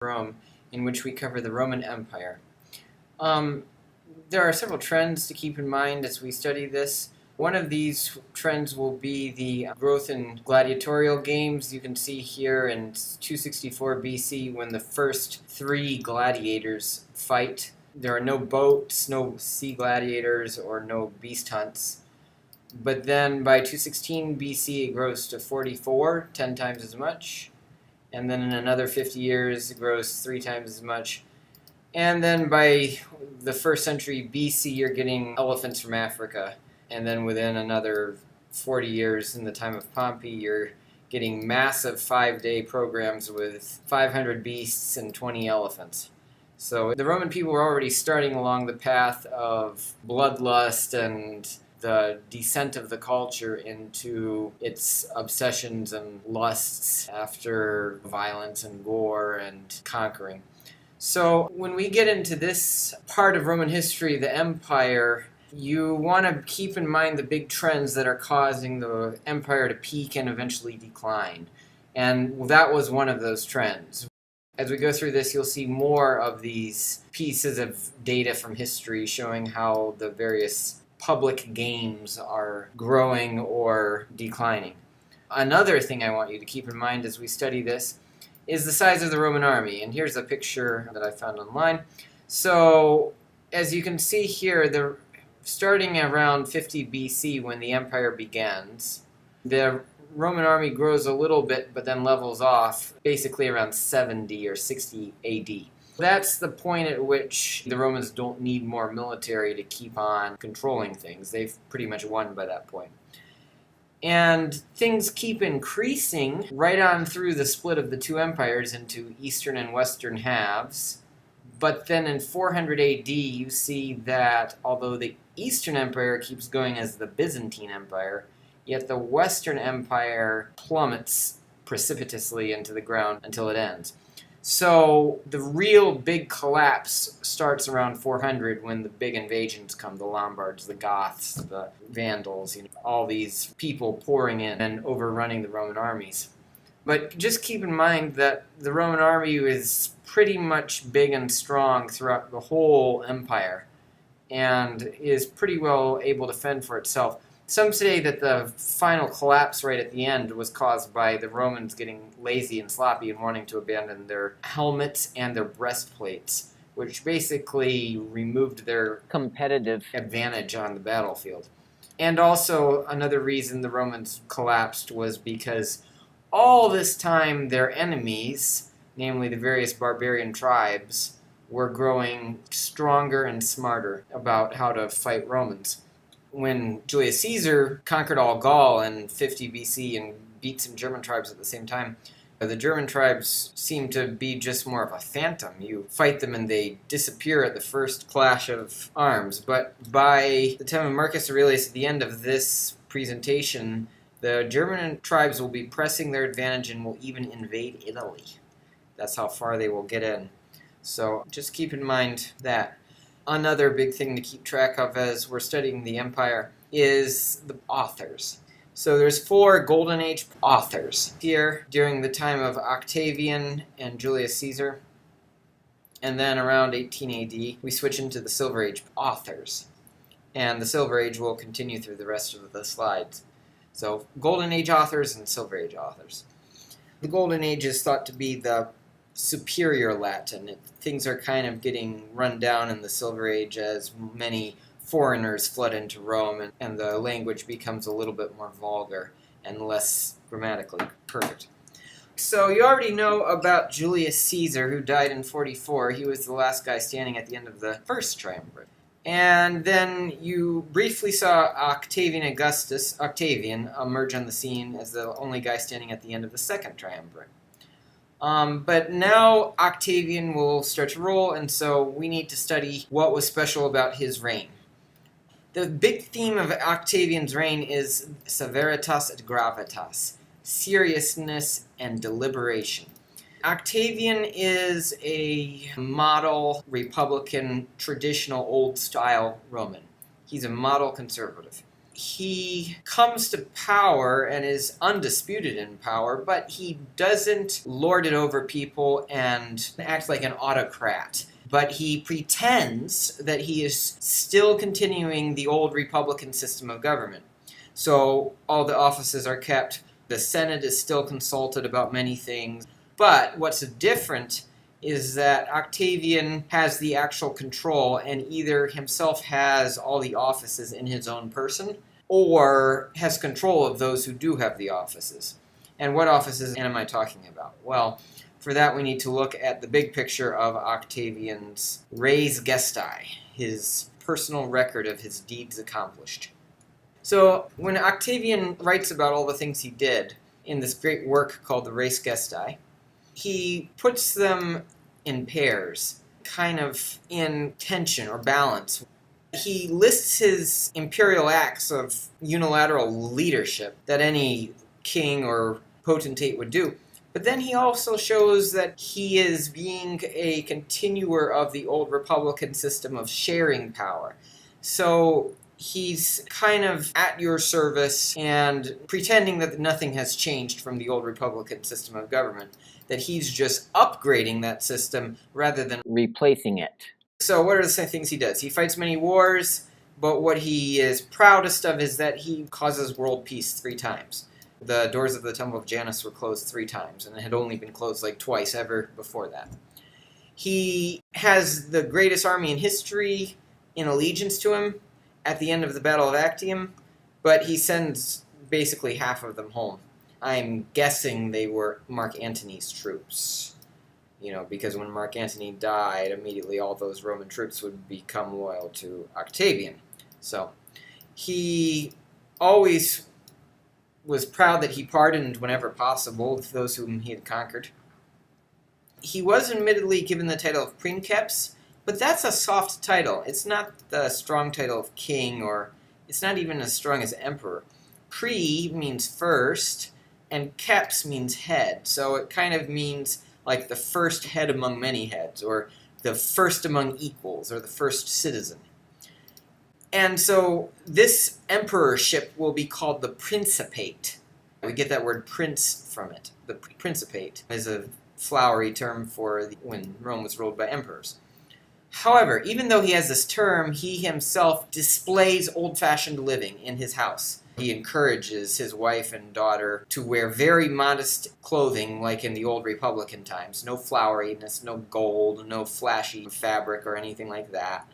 Rome, in which we cover the Roman Empire. There are several trends to keep in mind as we study this. One of these trends will be the growth in gladiatorial games. You can see here in 264 BC when the first 3 gladiators fight. There are no boats, no sea gladiators, or no beast hunts. But then by 216 BC it grows to 44, 10 times as much. And then in another 50 years it grows 3 times as much. And then by the 1st century BC you're getting elephants from Africa. And then within another 40 years in the time of Pompey you're getting massive 5-day programs with 500 beasts and 20 elephants. So the Roman people were already starting along the path of bloodlust and the descent of the culture into its obsessions and lusts after violence and gore and conquering. So when we get into this part of Roman history, the empire, you want to keep in mind the big trends that are causing the empire to peak and eventually decline. And that was one of those trends. As we go through this, you'll see more of these pieces of data from history showing how the various public games are growing or declining. Another thing I want you to keep in mind as we study this is the size of the Roman army. And here's a picture that I found online. So as you can see here, starting around 50 BC when the empire begins, the Roman army grows a little bit but then levels off basically around 70 or 60 AD. That's the point at which the Romans don't need more military to keep on controlling things. They've pretty much won by that point. And things keep increasing right on through the split of the two empires into eastern and western halves. But then in 400 AD, you see that although the Eastern Empire keeps going as the Byzantine Empire, yet the Western Empire plummets precipitously into the ground until it ends. So the real big collapse starts around 400 when the big invasions come, the Lombards, the Goths, the Vandals, all these people pouring in and overrunning the Roman armies. But just keep in mind that the Roman army is pretty much big and strong throughout the whole empire and is pretty well able to fend for itself. Some say that the final collapse right at the end was caused by the Romans getting lazy and sloppy and wanting to abandon their helmets and their breastplates, which basically removed their competitive advantage on the battlefield. And also another reason the Romans collapsed was because all this time their enemies, namely the various barbarian tribes, were growing stronger and smarter about how to fight Romans. When Julius Caesar conquered all Gaul in 50 BC and beat some German tribes at the same time, the German tribes seem to be just more of a phantom. You fight them and they disappear at the first clash of arms. But by the time of Marcus Aurelius, at the end of this presentation, the German tribes will be pressing their advantage and will even invade Italy. That's how far they will get in. So just keep in mind that. Another big thing to keep track of as we're studying the empire is the authors. So there's 4 Golden Age authors here during the time of Octavian and Julius Caesar. And then around 18 AD, we switch into the Silver Age authors. And the Silver Age will continue through the rest of the slides. So Golden Age authors and Silver Age authors. The Golden Age is thought to be the superior Latin. Things are kind of getting run down in the Silver Age as many foreigners flood into Rome and the language becomes a little bit more vulgar and less grammatically perfect. So you already know about Julius Caesar, who died in 44. He was the last guy standing at the end of the first triumvirate. And then you briefly saw Octavian Augustus, Octavian, emerge on the scene as the only guy standing at the end of the second triumvirate. But now Octavian will start to roll, and so we need to study what was special about his reign. The big theme of Octavian's reign is severitas et gravitas, seriousness and deliberation. Octavian is a model Republican, traditional old-style Roman. He's a model conservative. he comes to power and is undisputed in power, but he doesn't lord it over people and act like an autocrat. But he pretends that he is still continuing the old Republican system of government. So all the offices are kept, the Senate is still consulted about many things. But what's different is that Octavian has the actual control and either himself has all the offices in his own person or has control of those who do have the offices. And what offices am I talking about? Well, for that we need to look at the big picture of Octavian's res gestae, his personal record of his deeds accomplished. So when Octavian writes about all the things he did in this great work called the res gestae, he puts them in pairs, kind of in tension or balance. He lists his imperial acts of unilateral leadership that any king or potentate would do. But then he also shows that he is being a continuer of the old Republican system of sharing power. So he's kind of at your service and pretending that nothing has changed from the old Republican system of government, that he's just upgrading that system rather than replacing it. So what are the things he does? He fights many wars, but what he is proudest of is that he causes world peace 3 times. The doors of the Temple of Janus were closed 3 times, and it had only been closed like twice ever before that. He has the greatest army in history in allegiance to him at the end of the Battle of Actium, but he sends basically half of them home. I'm guessing they were Mark Antony's troops. Because when Mark Antony died, immediately all those Roman troops would become loyal to Octavian. So he always was proud that he pardoned whenever possible those whom he had conquered. He was admittedly given the title of princeps, but that's a soft title. It's not the strong title of king, or it's not even as strong as emperor. Pre means first, and keps means head. So it kind of means like the first head among many heads, or the first among equals, or the first citizen. And so this emperorship will be called the Principate. We get that word prince from it. The Principate is a flowery term for when Rome was ruled by emperors. However, even though he has this term, he himself displays old-fashioned living in his house. He encourages his wife and daughter to wear very modest clothing like in the old Republican times. No floweriness, no gold, no flashy fabric or anything like that.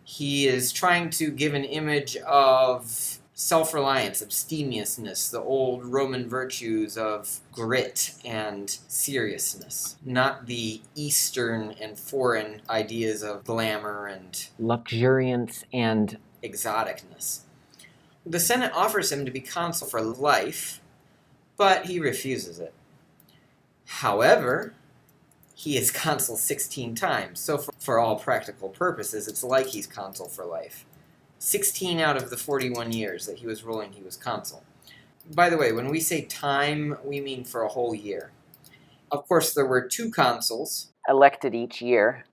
He is trying to give an image of self-reliance, abstemiousness, the old Roman virtues of grit and seriousness, not the Eastern and foreign ideas of glamour and luxuriance and exoticness. The Senate offers him to be consul for life, but he refuses it. However, he is consul 16 times, so for all practical purposes, it's like he's consul for life. 16 out of the 41 years that he was ruling, he was consul. By the way, when we say time, we mean for a whole year. Of course, there were 2 consuls elected each year,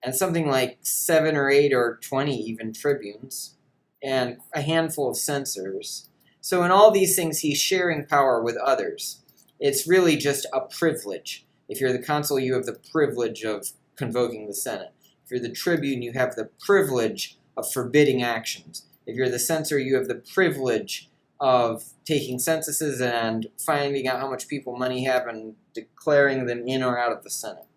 and something like 7 or 8 or 20 even tribunes, and a handful of censors. So in all these things, he's sharing power with others. It's really just a privilege. If you're the consul, you have the privilege of convoking the Senate. If you're the tribune, you have the privilege of forbidding actions. If you're the censor, you have the privilege of taking censuses and finding out how much people money have and declaring them in or out of the Senate.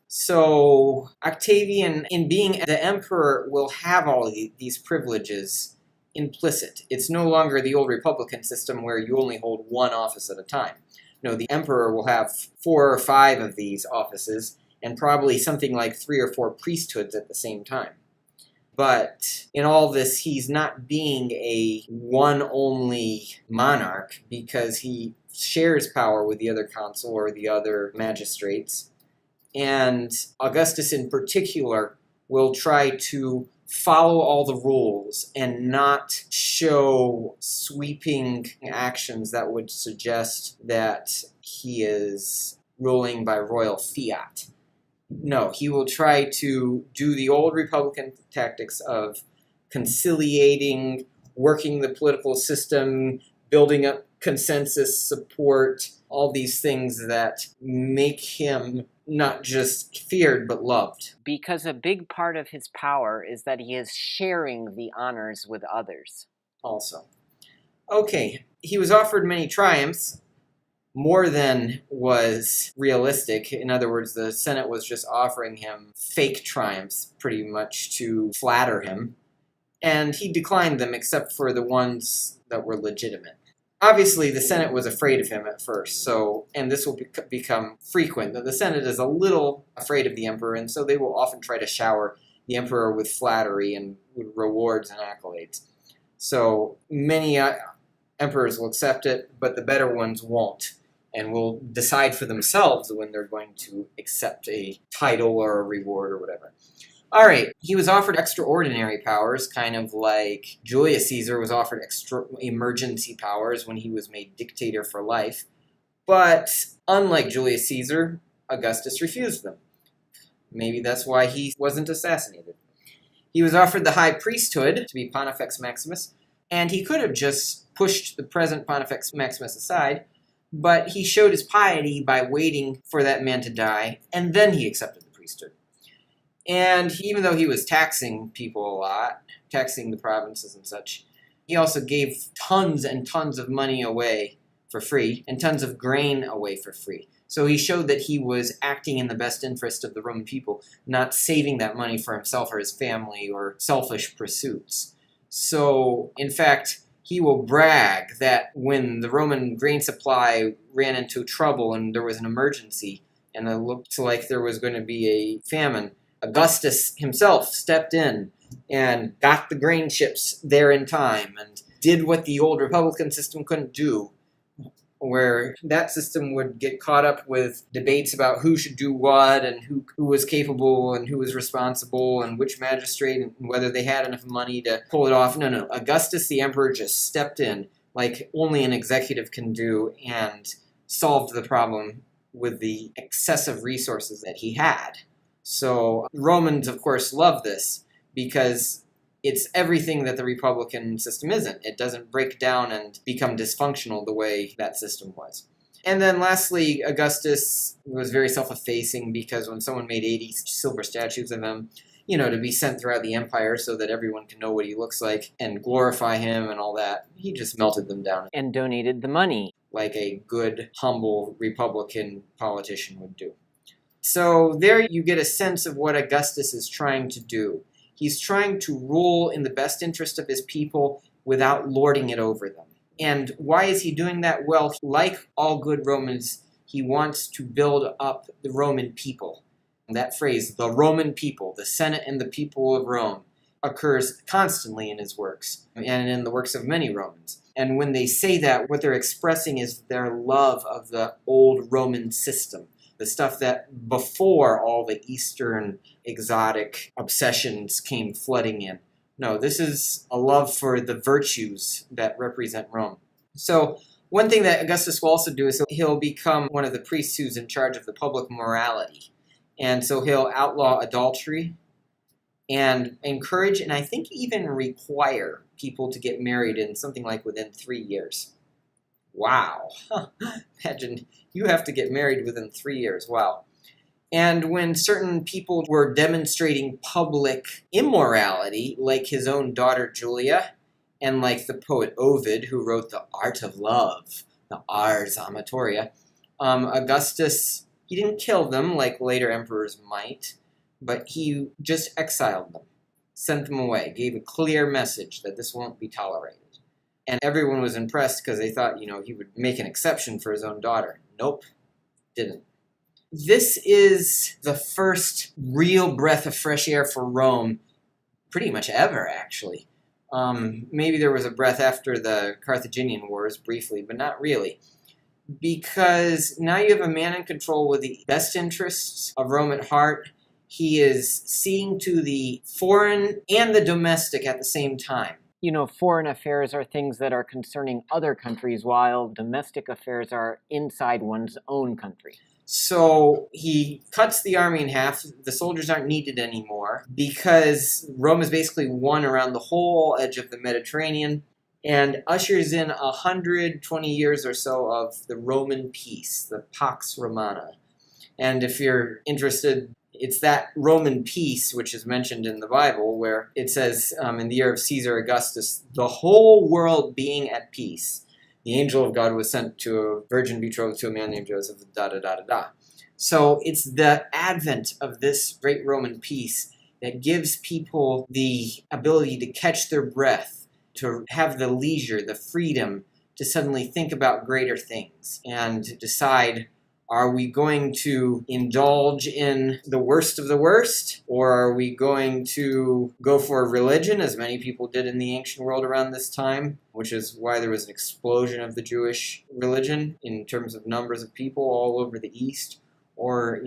So Octavian, in being the emperor, will have all these privileges implicit. It's no longer the old Republican system where you only hold 1 office at a time. No, the emperor will have 4 or 5 of these offices, and probably something like 3 or 4 priesthoods at the same time. But in all this, he's not being a one-only monarch because he shares power with the other consul or the other magistrates. And Augustus in particular will try to follow all the rules and not show sweeping actions that would suggest that he is ruling by royal fiat. No, he will try to do the old Republican tactics of conciliating working the political system, building up consensus support, all these things that make him not just feared but loved. Because a big part of his power is that he is sharing the honors with others. Also. Okay, he was offered many triumphs, more than was realistic. In other words, the Senate was just offering him fake triumphs, pretty much to flatter him, and he declined them except for the ones that were legitimate. Obviously, the Senate was afraid of him at first, and this will become frequent, that the Senate is a little afraid of the emperor, and so they will often try to shower the emperor with flattery and with rewards and accolades. So many emperors will accept it, but the better ones won't, and will decide for themselves when they're going to accept a title or a reward or whatever. All right, he was offered extraordinary powers, kind of like Julius Caesar was offered extra emergency powers when he was made dictator for life. But unlike Julius Caesar, Augustus refused them. Maybe that's why he wasn't assassinated. He was offered the high priesthood to be Pontifex Maximus, and he could have just pushed the present Pontifex Maximus aside, but he showed his piety by waiting for that man to die, and then he accepted the priesthood. And even though he was taxing people a lot, taxing the provinces and such, he also gave tons and tons of money away for free, and tons of grain away for free. So he showed that he was acting in the best interest of the Roman people, not saving that money for himself or his family or selfish pursuits. So, in fact, he will brag that when the Roman grain supply ran into trouble and there was an emergency, and it looked like there was going to be a famine, Augustus himself stepped in and got the grain ships there in time and did what the old Republican system couldn't do, where that system would get caught up with debates about who should do what and who was capable and who was responsible and which magistrate and whether they had enough money to pull it off. No. Augustus the emperor just stepped in like only an executive can do and solved the problem with the excessive resources that he had. So Romans, of course, love this because it's everything that the Republican system isn't. It doesn't break down and become dysfunctional the way that system was. And then lastly, Augustus was very self-effacing because when someone made 80 silver statues of him, to be sent throughout the empire so that everyone can know what he looks like and glorify him and all that, he just melted them down. And donated the money. Like a good, humble Republican politician would do. So there you get a sense of what Augustus is trying to do. He's trying to rule in the best interest of his people without lording it over them. And why is he doing that? Well, like all good Romans, he wants to build up the Roman people. And that phrase, the Roman people, the Senate and the people of Rome, occurs constantly in his works and in the works of many Romans. And when they say that, what they're expressing is their love of the old Roman system. The stuff that before all the Eastern exotic obsessions came flooding in. No, this is a love for the virtues that represent Rome. So one thing that Augustus will also do is he'll become one of the priests who's in charge of the public morality. And so he'll outlaw adultery and encourage, and I think even require people to get married in something like within 3 years. Wow. Imagine you have to get married within 3 years. Wow. And when certain people were demonstrating public immorality, like his own daughter Julia, and like the poet Ovid, who wrote The Art of Love, the Ars Amatoria, Augustus, he didn't kill them like later emperors might, but he just exiled them, sent them away, gave a clear message that this won't be tolerated. And everyone was impressed because they thought, he would make an exception for his own daughter. Nope, didn't. This is the first real breath of fresh air for Rome, pretty much ever, actually. Maybe there was a breath after the Carthaginian Wars, briefly, but not really. Because now you have a man in control with the best interests of Rome at heart. He is seeing to the foreign and the domestic at the same time. Foreign affairs are things that are concerning other countries, while domestic affairs are inside one's own country. So he cuts the army in half. The soldiers aren't needed anymore because Rome is basically won around the whole edge of the Mediterranean and ushers in 120 years or so of the Roman peace, the Pax Romana. And if you're interested, it's that Roman peace which is mentioned in the Bible where it says in the year of Caesar Augustus, the whole world being at peace. The angel of God was sent to a virgin betrothed to a man named Joseph, da-da-da-da-da. So it's the advent of this great Roman peace that gives people the ability to catch their breath, to have the leisure, the freedom to suddenly think about greater things and decide, are we going to indulge in the worst of the worst, or are we going to go for religion, as many people did in the ancient world around this time, which is why there was an explosion of the Jewish religion in terms of numbers of people all over the East? Or,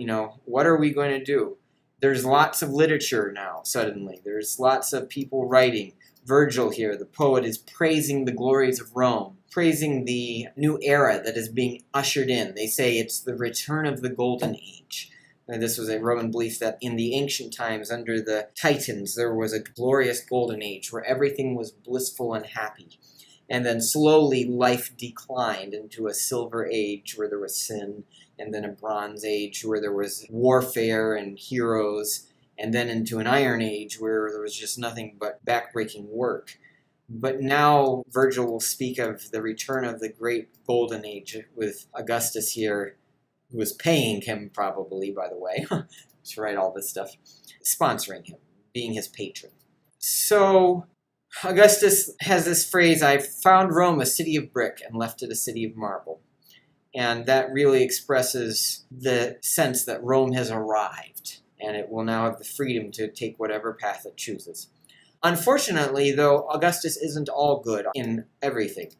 what are we going to do? There's lots of literature now, suddenly. There's lots of people writing. Virgil here, the poet, is praising the glories of Rome, praising the new era that is being ushered in. They say it's the return of the Golden Age. And this was a Roman belief that in the ancient times, under the Titans, there was a glorious Golden Age where everything was blissful and happy. And then slowly life declined into a Silver Age where there was sin, and then a Bronze Age where there was warfare and heroes, and then into an Iron Age where there was just nothing but backbreaking work. But now Virgil will speak of the return of the great Golden Age with Augustus here, who was paying him probably, by the way, to write all this stuff, sponsoring him, being his patron. So Augustus has this phrase, "I found Rome a city of brick and left it a city of marble." And that really expresses the sense that Rome has arrived, and it will now have the freedom to take whatever path it chooses. Unfortunately, though, Augustus isn't all good in everything.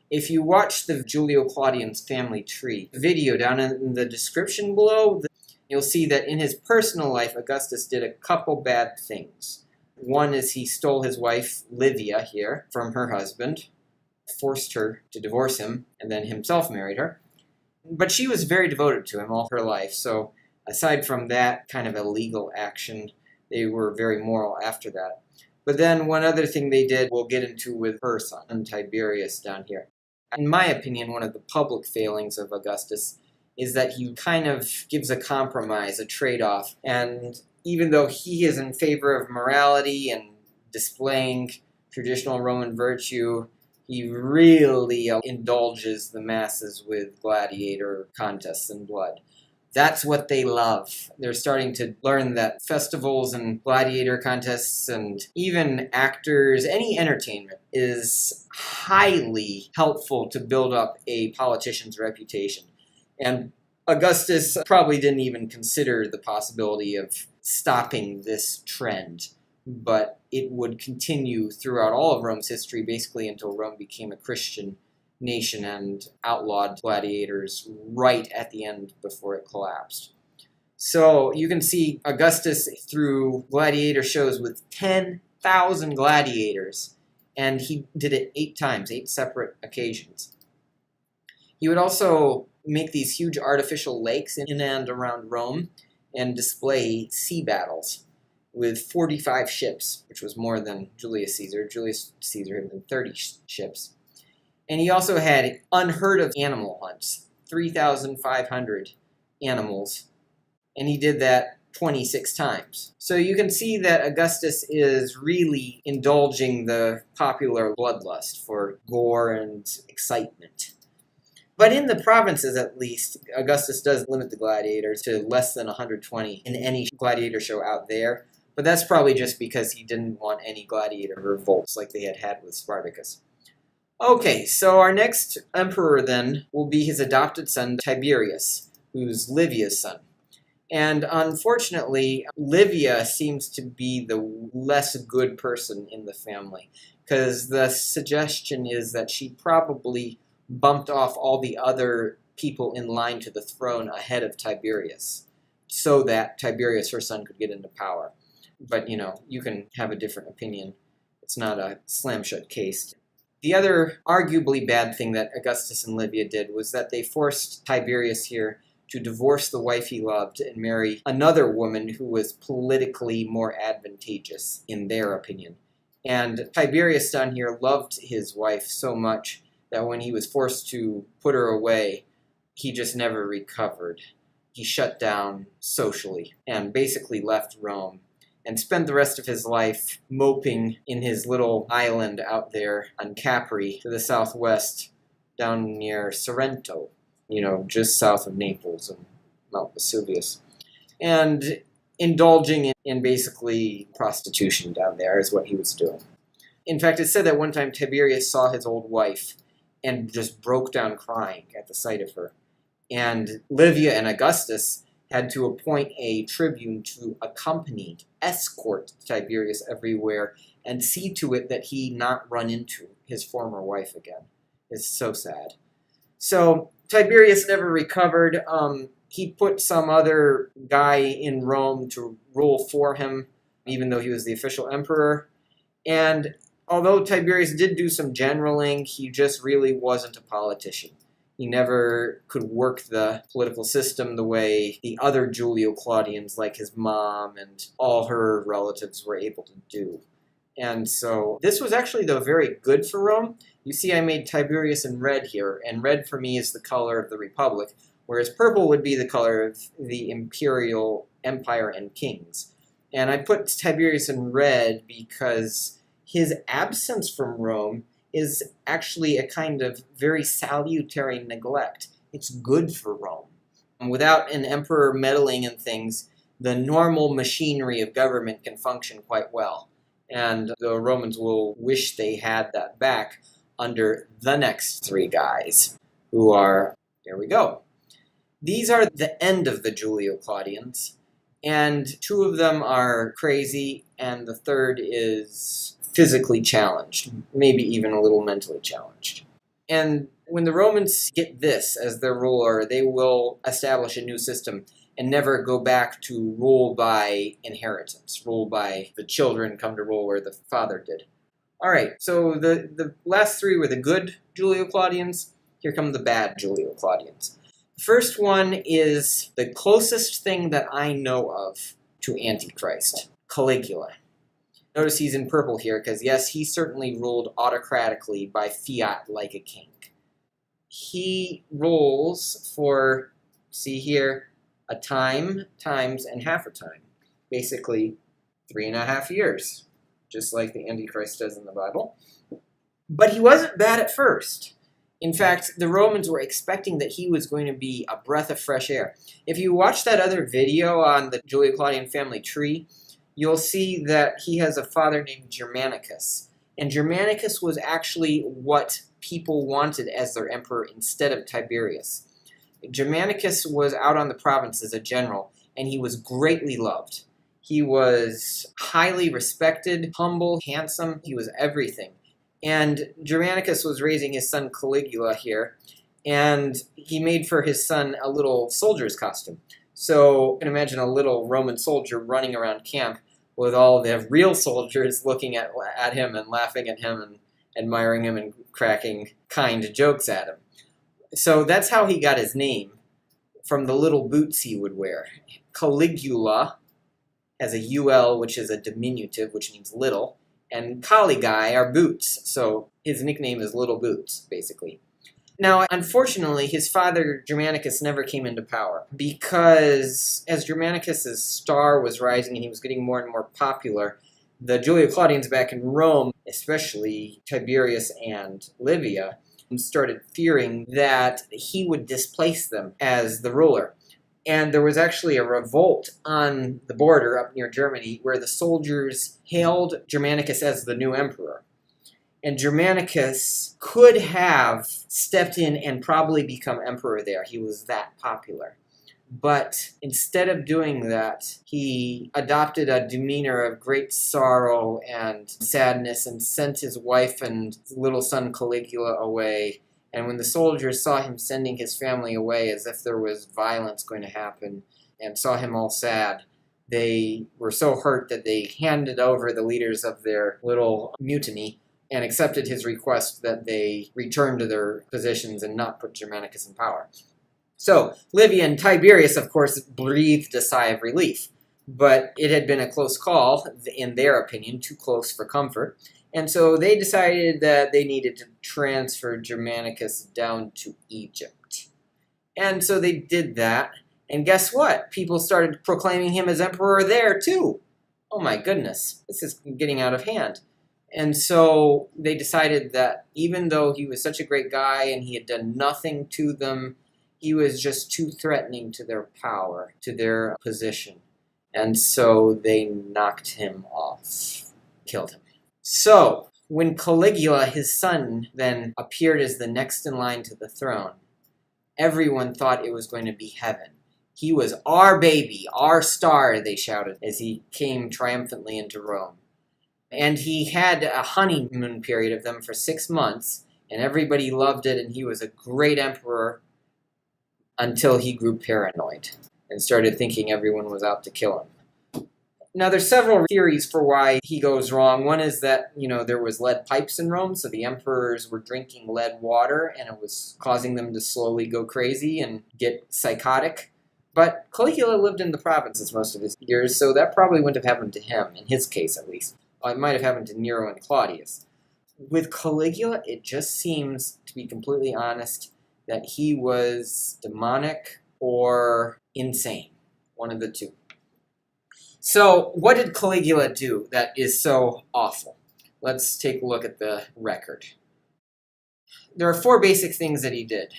If you watch the Julio-Claudians family tree video down in the description below, you'll see that in his personal life, Augustus did a couple bad things. One is he stole his wife, Livia, here, from her husband, forced her to divorce him, and then himself married her. But she was very devoted to him all her life, so aside from that kind of illegal action, they were very moral after that. But then one other thing they did, we'll get into with her son, Tiberius, down here. In my opinion, one of the public failings of Augustus is that he kind of gives a compromise, a trade-off, and even though he is in favor of morality and displaying traditional Roman virtue, he really indulges the masses with gladiator contests and blood. That's what they love. They're starting to learn that festivals and gladiator contests and even actors, any entertainment, is highly helpful to build up a politician's reputation. And Augustus probably didn't even consider the possibility of stopping this trend, but it would continue throughout all of Rome's history, basically until Rome became a Christian nation and outlawed gladiators right at the end before it collapsed. So you can see Augustus through gladiator shows with 10,000 gladiators, and he did it 8 times, 8 separate occasions. He would also make these huge artificial lakes in and around Rome and display sea battles with 45 ships, which was more than Julius Caesar. Julius Caesar had been 30 ships. And he also had unheard of animal hunts, 3,500 animals, and he did that 26 times. So you can see that Augustus is really indulging the popular bloodlust for gore and excitement. But in the provinces, at least, Augustus does limit the gladiators to less than 120 in any gladiator show out there. But that's probably just because he didn't want any gladiator revolts like they had with Spartacus. Okay, so our next emperor then will be his adopted son, Tiberius, who's Livia's son. And unfortunately, Livia seems to be the less good person in the family, because the suggestion is that she probably bumped off all the other people in line to the throne ahead of Tiberius, so that Tiberius, her son, could get into power. But, you can have a different opinion. It's not a slam-shut case. The other arguably bad thing that Augustus and Livia did was that they forced Tiberius here to divorce the wife he loved and marry another woman who was politically more advantageous, in their opinion. And Tiberius down here loved his wife so much that when he was forced to put her away, he just never recovered. He shut down socially and basically left Rome and spent the rest of his life moping in his little island out there on Capri to the southwest down near Sorrento, just south of Naples and Mount Vesuvius. And indulging in basically prostitution down there is what he was doing. In fact, it's said that one time Tiberius saw his old wife and just broke down crying at the sight of her. And Livia and Augustus had to appoint a tribune to escort Tiberius everywhere and see to it that he not run into his former wife again. It's so sad. So Tiberius never recovered. He put some other guy in Rome to rule for him, even though he was the official emperor. And although Tiberius did do some generaling, he just really wasn't a politician. He never could work the political system the way the other Julio-Claudians, like his mom and all her relatives, were able to do. And so this was actually, though, very good for Rome. You see I made Tiberius in red here, and red for me is the color of the Republic, whereas purple would be the color of the imperial empire and kings. And I put Tiberius in red because his absence from Rome is actually a kind of very salutary neglect. It's good for Rome. And without an emperor meddling in things, the normal machinery of government can function quite well. And the Romans will wish they had that back under the next three guys, who are, here we go. These are the end of the Julio-Claudians, and two of them are crazy, and the third is physically challenged, maybe even a little mentally challenged. And when the Romans get this as their ruler, they will establish a new system and never go back to rule by inheritance, rule by the children come to rule where the father did. All right, so the last three were the good Julio-Claudians. Here come the bad Julio-Claudians. The first one is the closest thing that I know of to Antichrist, Caligula. Notice he's in purple here because, yes, he certainly ruled autocratically by fiat like a king. He rules for, see here, a time, times, and half a time. Basically, 3.5 years, just like the Antichrist does in the Bible. But he wasn't bad at first. In fact, the Romans were expecting that he was going to be a breath of fresh air. If you watch that other video on the Julio-Claudian family tree, you'll see that he has a father named Germanicus. And Germanicus was actually what people wanted as their emperor instead of Tiberius. Germanicus was out on the province as a general, and he was greatly loved. He was highly respected, humble, handsome. He was everything. And Germanicus was raising his son Caligula here, and he made for his son a little soldier's costume. So you can imagine a little Roman soldier running around camp with all the real soldiers looking at him and laughing at him and admiring him and cracking kind jokes at him. So that's how he got his name, from the little boots he would wear. Caligula has a UL, which is a diminutive, which means little, and Caligae are boots, so his nickname is Little Boots, basically. Now, unfortunately, his father, Germanicus, never came into power because as Germanicus' star was rising and he was getting more and more popular, the Julio-Claudians back in Rome, especially Tiberius and Livia, started fearing that he would displace them as the ruler. And there was actually a revolt on the border up near Germany where the soldiers hailed Germanicus as the new emperor. And Germanicus could have stepped in and probably become emperor there. He was that popular. But instead of doing that, he adopted a demeanor of great sorrow and sadness and sent his wife and little son Caligula away. And when the soldiers saw him sending his family away as if there was violence going to happen and saw him all sad, they were so hurt that they handed over the leaders of their little mutiny and accepted his request that they return to their positions and not put Germanicus in power. So Livia and Tiberius, of course, breathed a sigh of relief. But it had been a close call, in their opinion, too close for comfort. And so they decided that they needed to transfer Germanicus down to Egypt. And so they did that. And guess what? People started proclaiming him as emperor there, too. Oh my goodness, this is getting out of hand. And so they decided that even though he was such a great guy and he had done nothing to them, he was just too threatening to their power, to their position. And so they knocked him off, killed him. So when Caligula, his son, then appeared as the next in line to the throne, everyone thought it was going to be heaven. He was our baby, our star, they shouted as he came triumphantly into Rome. And he had a honeymoon period of them for 6 months, and everybody loved it, and he was a great emperor until he grew paranoid and started thinking everyone was out to kill him. Now, there's several theories for why he goes wrong. One is that, there was lead pipes in Rome, so the emperors were drinking lead water, and it was causing them to slowly go crazy and get psychotic. But Caligula lived in the provinces most of his years, so that probably wouldn't have happened to him, in his case at least. It might have happened to Nero and Claudius. With Caligula, it just seems, to be completely honest, that he was demonic or insane. One of the two. So, what did Caligula do that is so awful? Let's take a look at the record. There are 4 basic things that he did.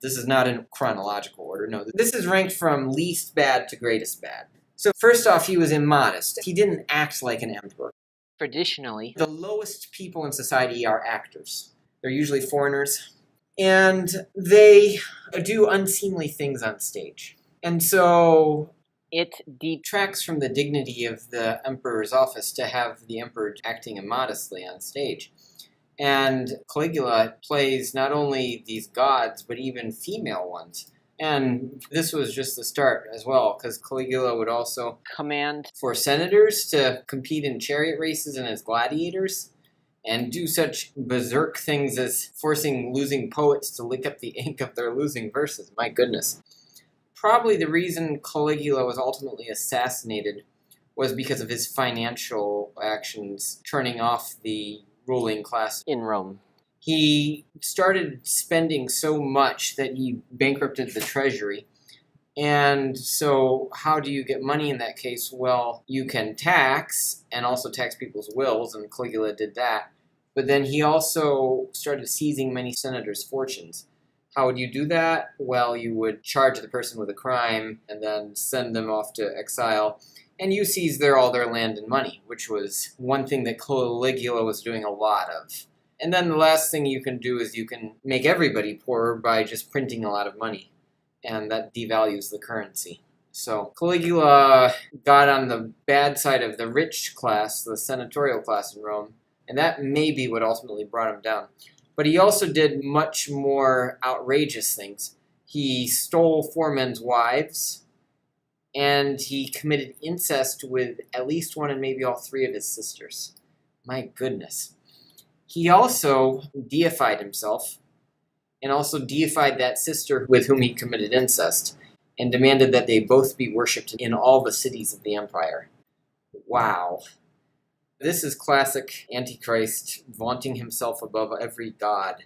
This is not in chronological order, no. This is ranked from least bad to greatest bad. So first off, he was immodest. He didn't act like an emperor. Traditionally, The lowest people in society are actors. They're usually foreigners. And they do unseemly things on stage. And so it detracts from the dignity of the emperor's office to have the emperor acting immodestly on stage. And Caligula plays not only these gods, but even female ones. And this was just the start as well, because Caligula would also command for senators to compete in chariot races and as gladiators, and do such berserk things as forcing losing poets to lick up the ink of their losing verses. My goodness. Probably the reason Caligula was ultimately assassinated was because of his financial actions, turning off the ruling class in Rome. He started spending so much that he bankrupted the treasury. And so how do you get money in that case? Well, you can tax, and also tax people's wills, and Caligula did that. But then he also started seizing many senators' fortunes. How would you do that? Well, you would charge the person with a crime and then send them off to exile. And you seize all their land and money, which was one thing that Caligula was doing a lot of. And then the last thing you can do is you can make everybody poorer by just printing a lot of money. And that devalues the currency. So Caligula got on the bad side of the rich class, the senatorial class in Rome, and that may be what ultimately brought him down. But he also did much more outrageous things. He stole 4 men's wives, and he committed incest with at least 1 and maybe all 3 of his sisters. My goodness. He also deified himself, and also deified that sister with whom he committed incest, and demanded that they both be worshipped in all the cities of the empire. Wow. This is classic Antichrist vaunting himself above every god,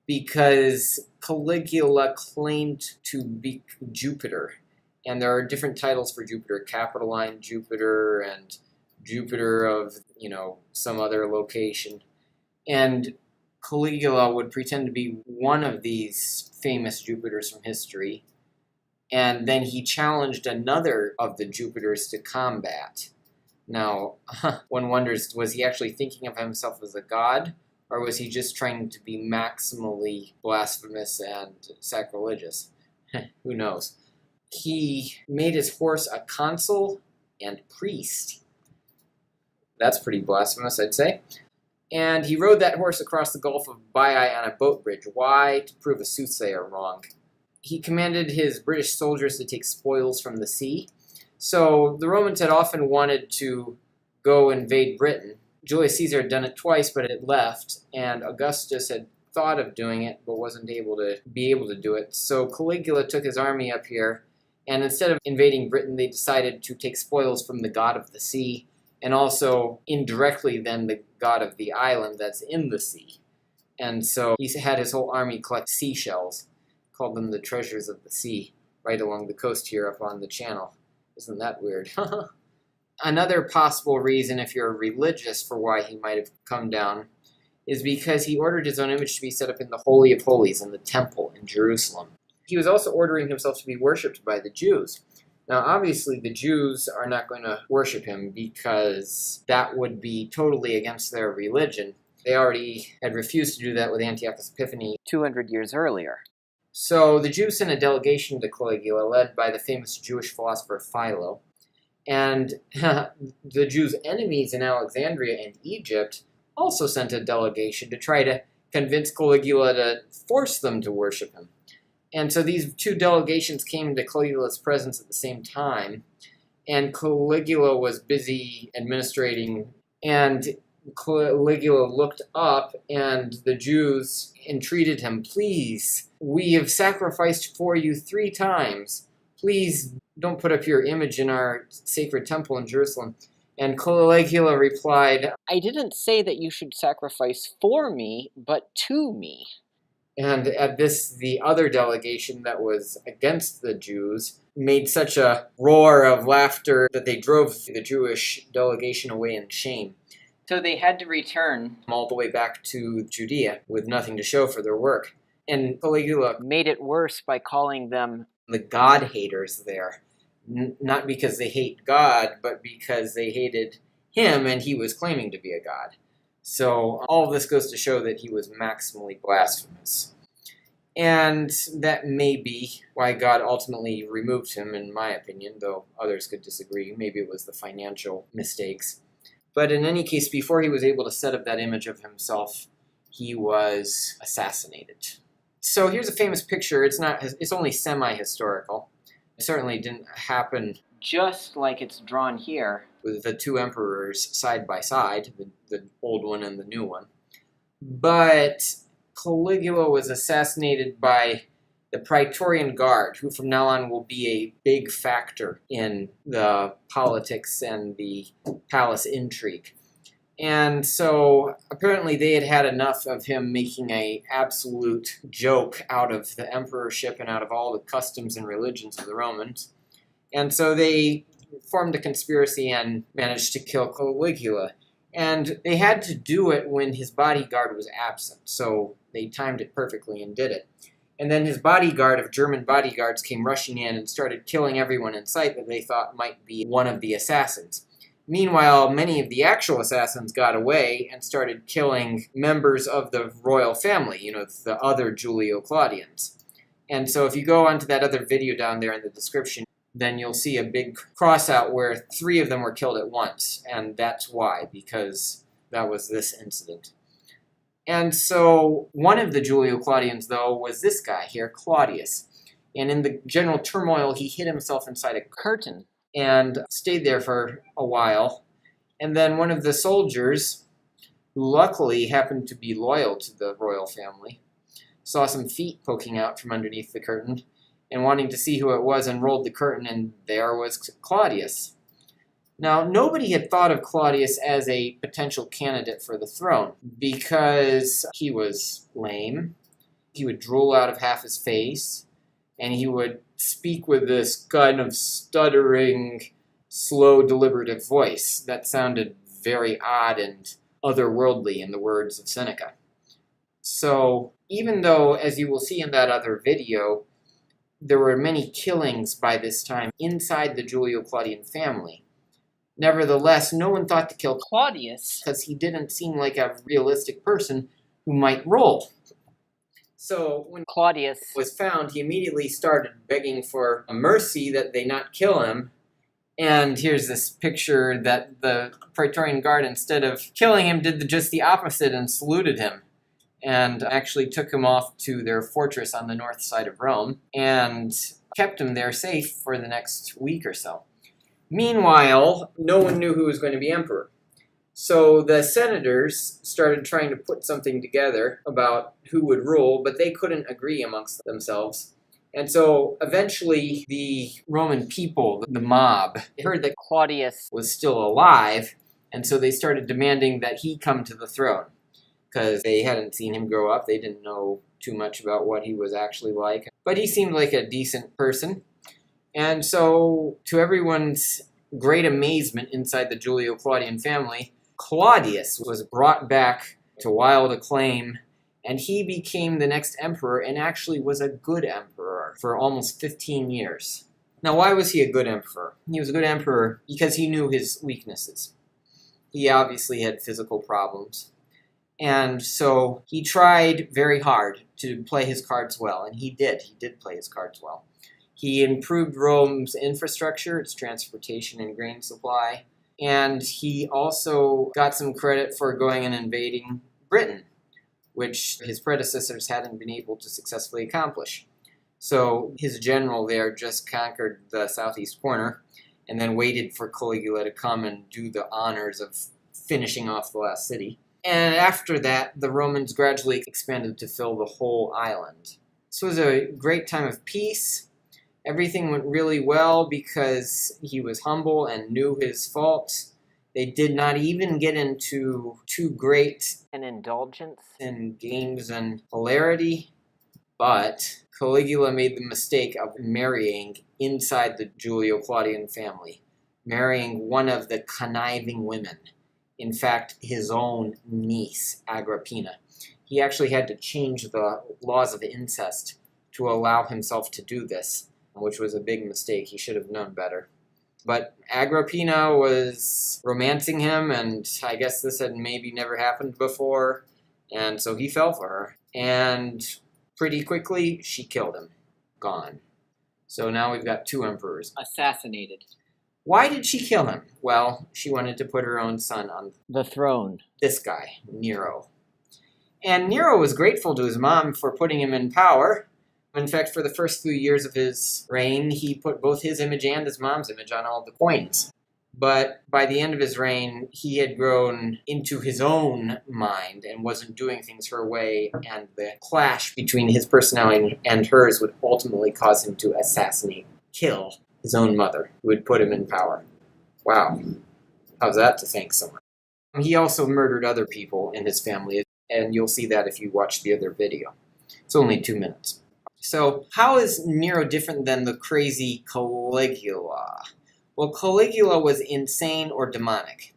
because Caligula claimed to be Jupiter, and there are different titles for Jupiter, Capitoline Jupiter, and Jupiter of, some other location. And Caligula would pretend to be one of these famous Jupiters from history, and then he challenged another of the Jupiters to combat. Now, one wonders, was he actually thinking of himself as a god, or was he just trying to be maximally blasphemous and sacrilegious? Who knows? He made his horse a consul and priest. That's pretty blasphemous, I'd say. And he rode that horse across the Gulf of Baiae on a boat bridge. Why? To prove a soothsayer wrong. He commanded his British soldiers to take spoils from the sea. So the Romans had often wanted to go invade Britain. Julius Caesar had done it twice, but it left. And Augustus had thought of doing it, but wasn't able to do it. So Caligula took his army up here, and instead of invading Britain, they decided to take spoils from the god of the sea, and also indirectly then the god of the island that's in the sea. And so he had his whole army collect seashells, called them the treasures of the sea, right along the coast here up on the channel. Isn't that weird? Another possible reason, if you're religious, for why he might have come down is because he ordered his own image to be set up in the Holy of Holies in the temple in Jerusalem. He was also ordering himself to be worshipped by the Jews. Now, obviously, the Jews are not going to worship him because that would be totally against their religion. They already had refused to do that with Antiochus Epiphanes 200 years earlier. So the Jews sent a delegation to Caligula, led by the famous Jewish philosopher Philo. And the Jews' enemies in Alexandria and Egypt also sent a delegation to try to convince Caligula to force them to worship him. And so these two delegations came into Caligula's presence at the same time, and Caligula was busy administrating, and Caligula looked up, and the Jews entreated him, "Please, we have sacrificed for you 3 times. Please don't put up your image in our sacred temple in Jerusalem." And Caligula replied, "I didn't say that you should sacrifice for me, but to me." And at this, the other delegation that was against the Jews made such a roar of laughter that they drove the Jewish delegation away in shame. So they had to return all the way back to Judea with nothing to show for their work. And Caligula made it worse by calling them the God-haters there. Not because they hate God, but because they hated him and he was claiming to be a god. So all of this goes to show that he was maximally blasphemous. And that may be why God ultimately removed him, in my opinion, though others could disagree. Maybe it was the financial mistakes. But in any case, before he was able to set up that image of himself, he was assassinated. So here's a famous picture. It's only semi-historical. It certainly didn't happen just like it's drawn here, with the 2 emperors side by side, the old one and the new one. But Caligula was assassinated by the Praetorian Guard, who from now on will be a big factor in the politics and the palace intrigue. And so apparently they had had enough of him making an absolute joke out of the emperorship and out of all the customs and religions of the Romans. And so they formed a conspiracy and managed to kill Caligula. And they had to do it when his bodyguard was absent, so they timed it perfectly and did it. And then his bodyguard of German bodyguards came rushing in and started killing everyone in sight that they thought might be one of the assassins. Meanwhile, many of the actual assassins got away and started killing members of the royal family, the other Julio-Claudians. And so if you go onto that other video down there in the description, then you'll see a big cross out where 3 of them were killed at once. And that's why, because that was this incident. And so one of the Julio-Claudians, though, was this guy here, Claudius. And in the general turmoil, he hid himself inside a curtain and stayed there for a while. And then one of the soldiers, who luckily happened to be loyal to the royal family, saw some feet poking out from underneath the curtain, and wanting to see who it was, unrolled the curtain, and there was Claudius. Now, nobody had thought of Claudius as a potential candidate for the throne, because he was lame, he would drool out of half his face, and he would speak with this kind of stuttering, slow, deliberative voice that sounded very odd and otherworldly, in the words of Seneca. So, even though, as you will see in that other video, there were many killings by this time inside the Julio-Claudian family, nevertheless, no one thought to kill Claudius because he didn't seem like a realistic person who might roll. So when Claudius was found, he immediately started begging for a mercy that they not kill him. And here's this picture that the Praetorian Guard, instead of killing him, did just the opposite and saluted him, and actually took him off to their fortress on the north side of Rome and kept him there safe for the next week or so. Meanwhile, no one knew who was going to be emperor. So the senators started trying to put something together about who would rule, but they couldn't agree amongst themselves. And so eventually the Roman people, the mob, heard that Claudius was still alive, and so they started demanding that he come to the throne because they hadn't seen him grow up. They didn't know too much about what he was actually like. But he seemed like a decent person. And so, to everyone's great amazement inside the Julio-Claudian family, Claudius was brought back to wild acclaim, and he became the next emperor and actually was a good emperor for almost 15 years. Now, why was he a good emperor? He was a good emperor because he knew his weaknesses. He obviously had physical problems. And so he tried very hard to play his cards well, and he did. He did play his cards well. He improved Rome's infrastructure, its transportation and grain supply, and he also got some credit for going and invading Britain, which his predecessors hadn't been able to successfully accomplish. So his general there just conquered the southeast corner and then waited for Caligula to come and do the honors of finishing off the last city. And after that, the Romans gradually expanded to fill the whole island. This was a great time of peace. Everything went really well because he was humble and knew his faults. They did not even get into too great an indulgence in games and hilarity, but Caligula made the mistake of marrying inside the Julio-Claudian family, marrying one of the conniving women. In fact, his own niece, Agrippina. He actually had to change the laws of incest to allow himself to do this, which was a big mistake. He should have known better. But Agrippina was romancing him, and I guess this had maybe never happened before, and so he fell for her. And pretty quickly, she killed him. Gone. So now we've got two emperors. assassinated. Why did she kill him? Well, she wanted to put her own son on The throne. this guy, Nero. And Nero was grateful to his mom for putting him in power. In fact, for the first few years of his reign, he put both his image and his mom's image on all the coins. But by the end of his reign, he had grown into his own mind and wasn't doing things her way, and the clash between his personality and hers would ultimately cause him to kill his own mother, who had put him in power. Wow. How's that to thank someone? He also murdered other people in his family, and you'll see that if you watch the other video. It's only 2 minutes. So, how is Nero different than the crazy Caligula? Well, Caligula was insane or demonic.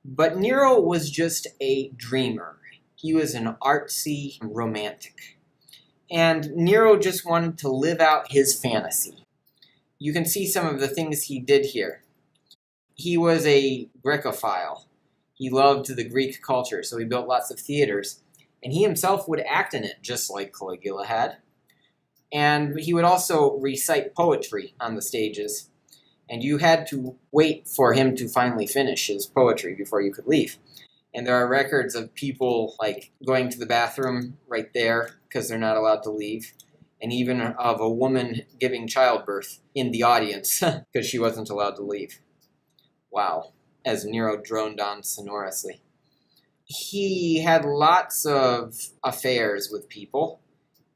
But Nero was just a dreamer. He was an artsy romantic. And Nero just wanted to live out his fantasy. You can see some of the things he did here. He was a Grecophile. He loved the Greek culture, so he built lots of theaters. And he himself would act in it, just like Caligula had. And he would also recite poetry on the stages. And you had to wait for him to finally finish his poetry before you could leave. And there are records of people like going to the bathroom right there because they're not allowed to leave. And even of a woman giving childbirth in the audience because she wasn't allowed to leave. Wow, as Nero droned on sonorously. He had lots of affairs with people,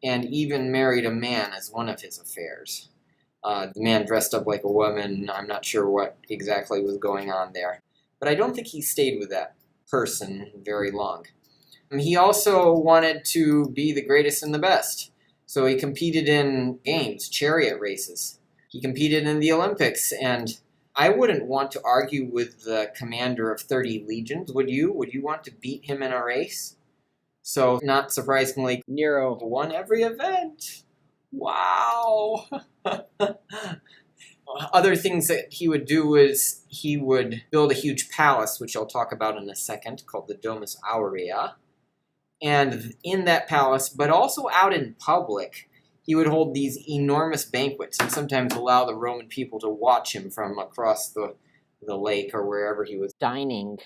and even married a man as one of his affairs. The man dressed up like a woman. I'm not sure what exactly was going on there. But I don't think he stayed with that person very long. He also wanted to be the greatest and the best. So he competed in games, chariot races. He competed in the Olympics, and I wouldn't want to argue with the commander of 30 legions, would you? Would you want to beat him in a race? So, not surprisingly, Nero won every event. Wow! Other things that he would do is he would build a huge palace, which I'll talk about in a second, called the Domus Aurea. And in that palace, but also out in public, he would hold these enormous banquets and sometimes allow the Roman people to watch him from across the lake or wherever he was Dining.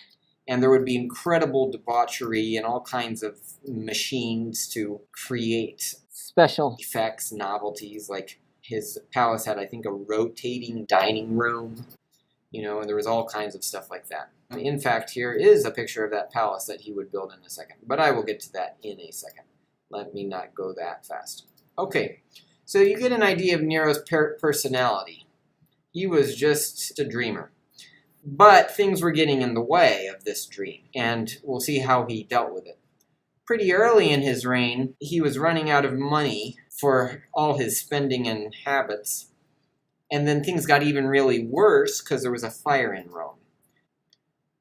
And there would be incredible debauchery and all kinds of machines to create Special. effects, novelties. Like his palace had, I think, a rotating dining room. and there was all kinds of stuff like that. In fact, here is a picture of that palace that he would build in a second, but I will get to that in a second. Let me not go that fast. Okay, so you get an idea of Nero's personality. He was just a dreamer. But things were getting in the way of this dream, and we'll see how he dealt with it. Pretty early in his reign, he was running out of money for all his spending and habits, and then things got even really worse because there was a fire in Rome.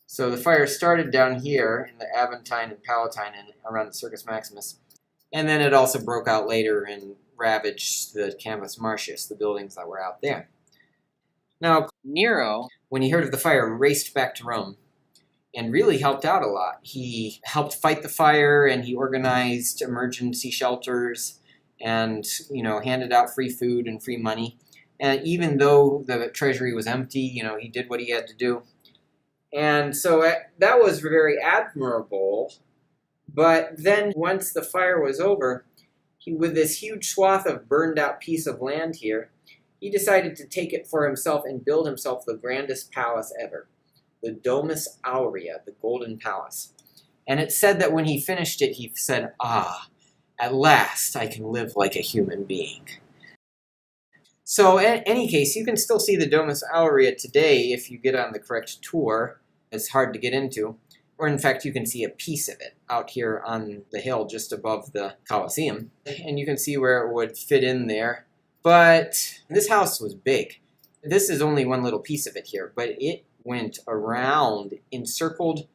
So the fire started down here in the Aventine and Palatine and around the Circus Maximus, and then it also broke out later and ravaged the Campus Martius, the buildings that were out there. Now, Nero, when he heard of the fire, raced back to Rome and really helped out a lot. He helped fight the fire, and he organized emergency shelters and, handed out free food and free money. And even though the treasury was empty, he did what he had to do. And so that was very admirable. But then once the fire was over, with this huge swath of burned out piece of land here, he decided to take it for himself and build himself the grandest palace ever, the Domus Aurea, the Golden Palace. And it said that when he finished it, he said, at last I can live like a human being. So in any case, you can still see the Domus Aurea today if you get on the correct tour. It's hard to get into. Or in fact, you can see a piece of it out here on the hill just above the Colosseum. And you can see where it would fit in there. But this house was big. This is only one little piece of it here, but it went around, encircled.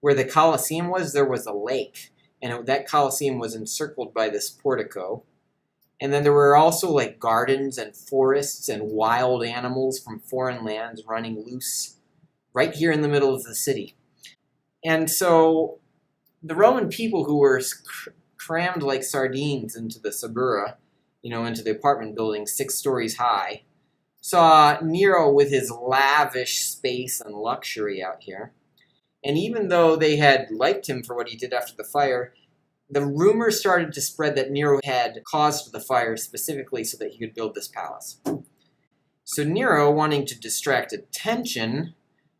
Where the Colosseum was, there was a lake, and that Colosseum was encircled by this portico. And then there were also like gardens and forests and wild animals from foreign lands running loose right here in the middle of the city. And so the Roman people, who were crammed like sardines into the Suburra, into the apartment building 6 stories high, saw Nero with his lavish space and luxury out here. And even though they had liked him for what he did after the fire, the rumor started to spread that Nero had caused the fire specifically so that he could build this palace. So Nero, wanting to distract attention,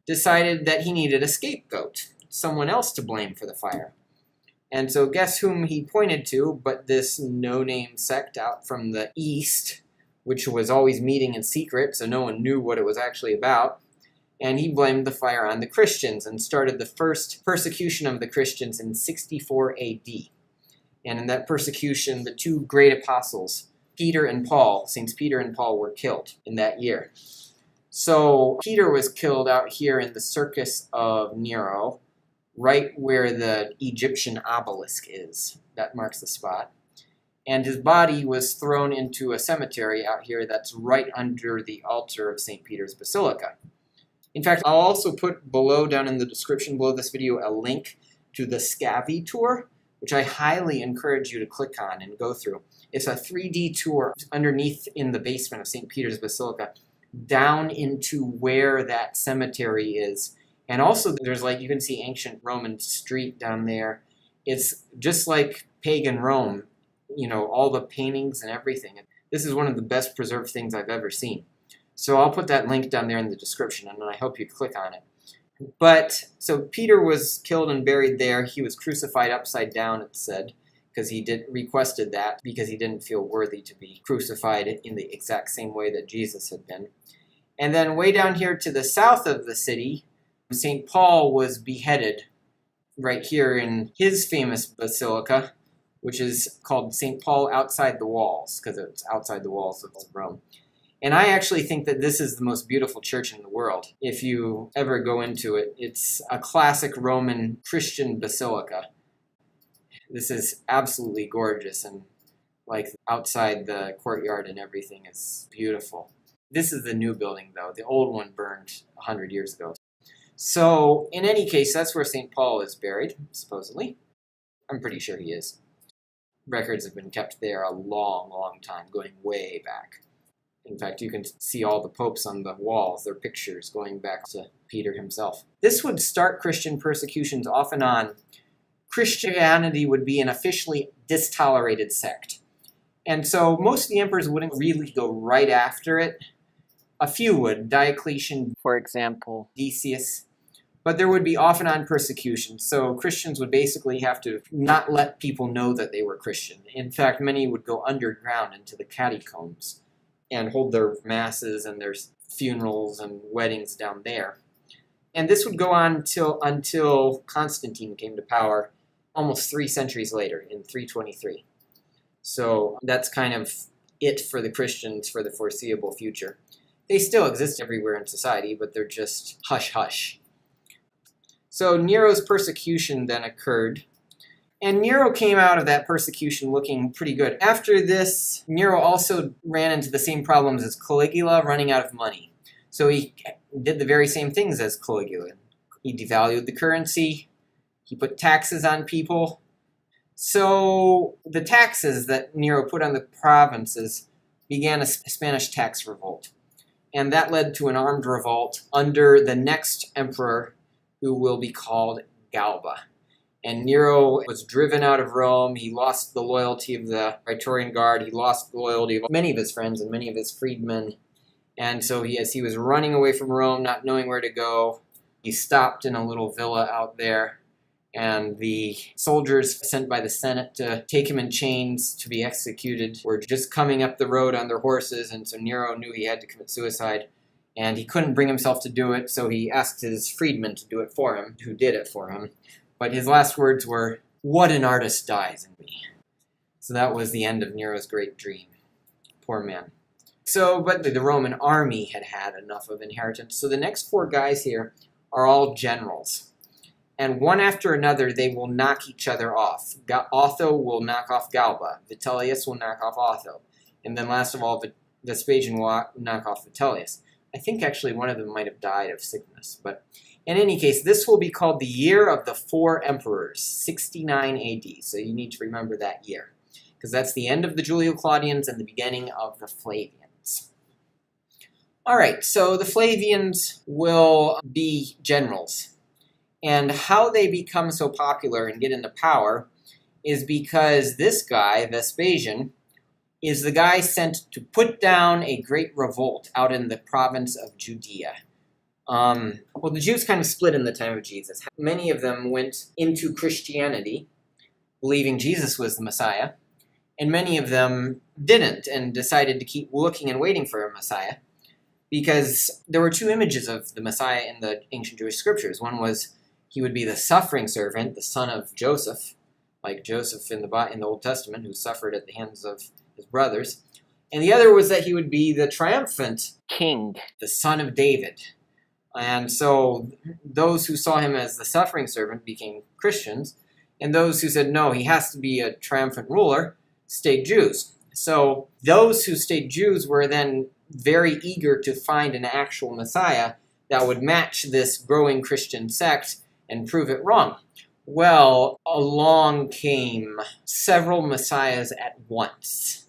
decided that he needed a scapegoat, someone else to blame for the fire. And so guess whom he pointed to but this no-name sect out from the east, which was always meeting in secret, so no one knew what it was actually about. And he blamed the fire on the Christians and started the first persecution of the Christians in 64 AD. And in that persecution, the 2 great apostles, Peter and Paul, Saints Peter and Paul, were killed in that year. So Peter was killed out here in the Circus of Nero, right where the Egyptian obelisk is. That marks the spot. And his body was thrown into a cemetery out here that's right under the altar of St. Peter's Basilica. In fact, I'll also put below, down in the description below this video, a link to the Scavi tour, which I highly encourage you to click on and go through. It's a 3D tour underneath in the basement of St. Peter's Basilica, down into where that cemetery is. And also there's you can see ancient Roman street down there. It's just like pagan Rome, all the paintings and everything. This is one of the best preserved things I've ever seen. So I'll put that link down there in the description, and I hope you click on it. But, so Peter was killed and buried there. He was crucified upside down, it said, because he requested that because he didn't feel worthy to be crucified in the exact same way that Jesus had been. And then way down here to the south of the city, St. Paul was beheaded right here in his famous basilica, which is called St. Paul Outside the Walls, because it's outside the walls of Rome. And I actually think that this is the most beautiful church in the world. If you ever go into it, it's a classic Roman Christian basilica. This is absolutely gorgeous, and outside the courtyard and everything is beautiful. This is the new building, though. The old one burned 100 years ago. So, in any case, that's where St. Paul is buried, supposedly. I'm pretty sure he is. Records have been kept there a long, long time, going way back. In fact, you can see all the popes on the walls, their pictures going back to Peter himself. This would start Christian persecutions off and on. Christianity would be an officially distolerated sect. And so most of the emperors wouldn't really go right after it. A few would, Diocletian, For example, Decius, but there would be off and on persecution. So Christians would basically have to not let people know that they were Christian. In fact, many would go underground into the catacombs and hold their masses and their funerals and weddings down there. And this would go on until Constantine came to power almost 3 centuries later, in 323. So that's kind of it for the Christians for the foreseeable future. They still exist everywhere in society, but they're just hush-hush. So Nero's persecution then occurred, and Nero came out of that persecution looking pretty good. After this, Nero also ran into the same problems as Caligula, running out of money. So he did the very same things as Caligula. He devalued the currency, he put taxes on people. So the taxes that Nero put on the provinces began a Spanish tax revolt. And that led to an armed revolt under the next emperor, who will be called Galba. And Nero was driven out of Rome. He lost the loyalty of the Praetorian Guard. He lost the loyalty of many of his friends and many of his freedmen. And so as he was running away from Rome, not knowing where to go, he stopped in a little villa out there. And the soldiers sent by the Senate to take him in chains to be executed were just coming up the road on their horses. And so Nero knew he had to commit suicide. And he couldn't bring himself to do it, so he asked his freedmen to do it for him, who did it for him. But his last words were, "What an artist dies in me." So that was the end of Nero's great dream. Poor man. But the Roman army had enough of inheritance. So the next 4 guys here are all generals. And one after another, they will knock each other off. Otho will knock off Galba. Vitellius will knock off Otho. And then last of all, Vespasian will knock off Vitellius. I think actually one of them might have died of sickness. But in any case, this will be called the Year of the 4 Emperors, 69 AD. So you need to remember that year, because that's the end of the Julio-Claudians and the beginning of the Flavians. All right, so the Flavians will be generals. And how they become so popular and get into power is because this guy, Vespasian, is the guy sent to put down a great revolt out in the province of Judea. Well, the Jews kind of split in the time of Jesus. Many of them went into Christianity, believing Jesus was the Messiah, and many of them didn't and decided to keep looking and waiting for a Messiah, because there were 2 images of the Messiah in the ancient Jewish scriptures. One was he would be the suffering servant, the son of Joseph, like Joseph in the Old Testament, who suffered at the hands of his brothers. And the other was that he would be the triumphant king, the son of David. And so those who saw him as the suffering servant became Christians, and those who said, no, he has to be a triumphant ruler, stayed Jews. So those who stayed Jews were then very eager to find an actual Messiah that would match this growing Christian sect and prove it wrong. Well, along came several messiahs at once.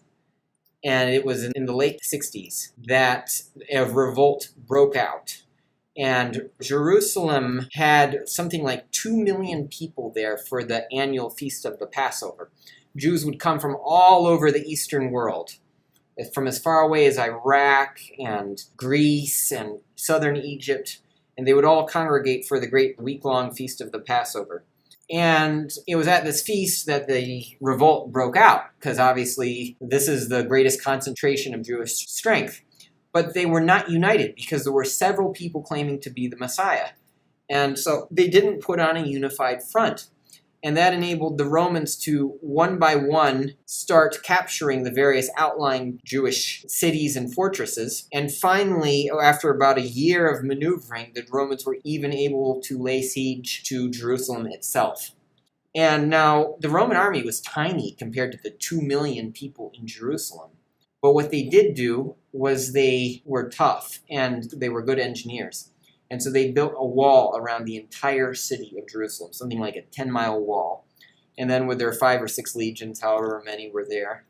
And it was in the late 60s that a revolt broke out. And Jerusalem had something like 2 million people there for the annual feast of the Passover. Jews would come from all over the Eastern world, from as far away as Iraq and Greece and southern Egypt, and they would all congregate for the great week-long feast of the Passover. And it was at this feast that the revolt broke out, because obviously this is the greatest concentration of Jewish strength. But they were not united, because there were several people claiming to be the Messiah. And so they didn't put on a unified front. And that enabled the Romans to, one by one, start capturing the various outlying Jewish cities and fortresses. And finally, after about a year of maneuvering, the Romans were even able to lay siege to Jerusalem itself. And now, the Roman army was tiny compared to the 2 million people in Jerusalem. But what they did do was they were tough, and they were good engineers. And so they built a wall around the entire city of Jerusalem, something like a 10-mile wall. And then with their 5 or 6 legions, however many were there,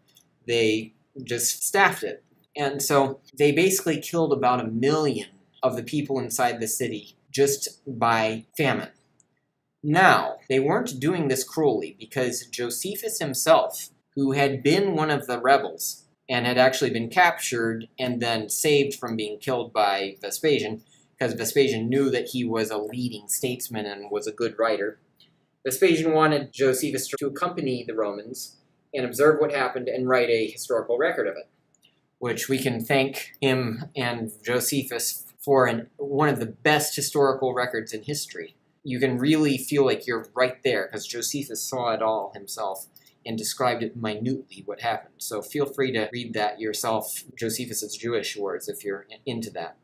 they just staffed it. And so they basically killed about 1 million of the people inside the city just by famine. Now, they weren't doing this cruelly, because Josephus himself, who had been one of the rebels, and had actually been captured and then saved from being killed by Vespasian, because Vespasian knew that he was a leading statesman and was a good writer. Vespasian wanted Josephus to accompany the Romans and observe what happened and write a historical record of it, which we can thank him and Josephus for one of the best historical records in history. You can really feel like you're right there because Josephus saw it all himself and described it minutely what happened. So feel free to read that yourself, Josephus's Jewish words, if you're into that.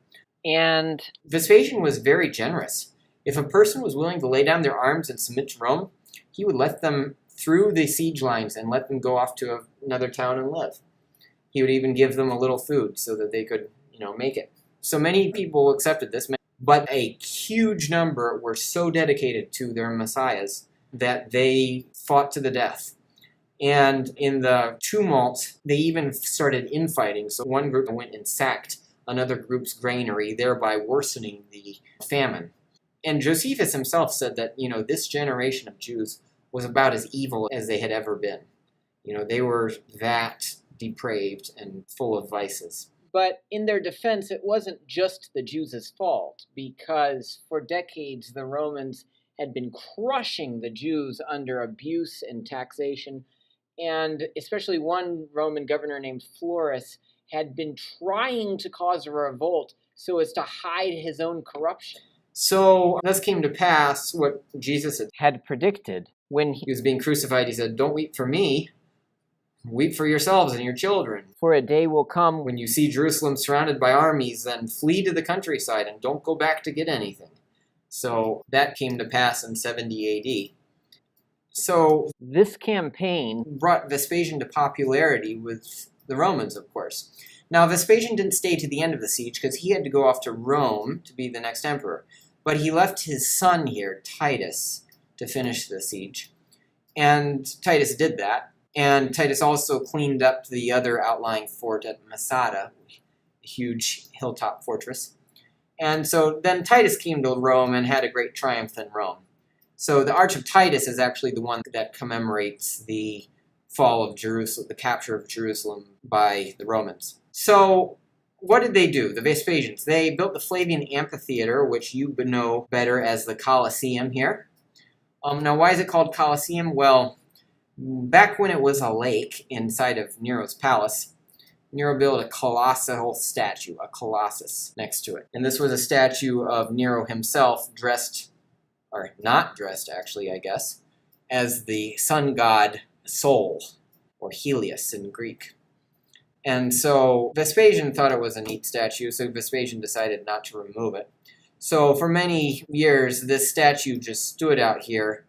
And Vespasian was very generous. If a person was willing to lay down their arms and submit to Rome, he would let them through the siege lines and let them go off to another town and live. He would even give them a little food so that they could, make it. So many people accepted this, but a huge number were so dedicated to their messiahs that they fought to the death. And in the tumult, they even started infighting. So one group went and sacked another group's granary, thereby worsening the famine. And Josephus himself said that, this generation of Jews was about as evil as they had ever been. They were that depraved and full of vices. But in their defense, it wasn't just the Jews' fault, because for decades the Romans had been crushing the Jews under abuse and taxation, and especially one Roman governor named Florus had been trying to cause a revolt so as to hide his own corruption. So thus came to pass what Jesus had predicted. When he was being crucified, he said, "Don't weep for me, weep for yourselves and your children. For a day will come when you see Jerusalem surrounded by armies, then flee to the countryside and don't go back to get anything." So that came to pass in 70 AD. So this campaign brought Vespasian to popularity with the Romans, of course. Now, Vespasian didn't stay to the end of the siege because he had to go off to Rome to be the next emperor. But he left his son here, Titus, to finish the siege. And Titus did that. And Titus also cleaned up the other outlying fort at Masada, a huge hilltop fortress. And so then Titus came to Rome and had a great triumph in Rome. So the Arch of Titus is actually the one that commemorates the fall of Jerusalem, the capture of Jerusalem by the Romans. So what did they do? The Vespasians, they built the Flavian Amphitheater, which you would know better as the Colosseum here. Now, why is it called Colosseum? Well, back when it was a lake inside of Nero's palace, Nero built a colossal statue, a colossus, next to it. And this was a statue of Nero himself dressed, or not dressed actually, I guess, as the sun god Sol, or Helios in Greek. And so Vespasian thought it was a neat statue, so Vespasian decided not to remove it. So for many years, this statue just stood out here,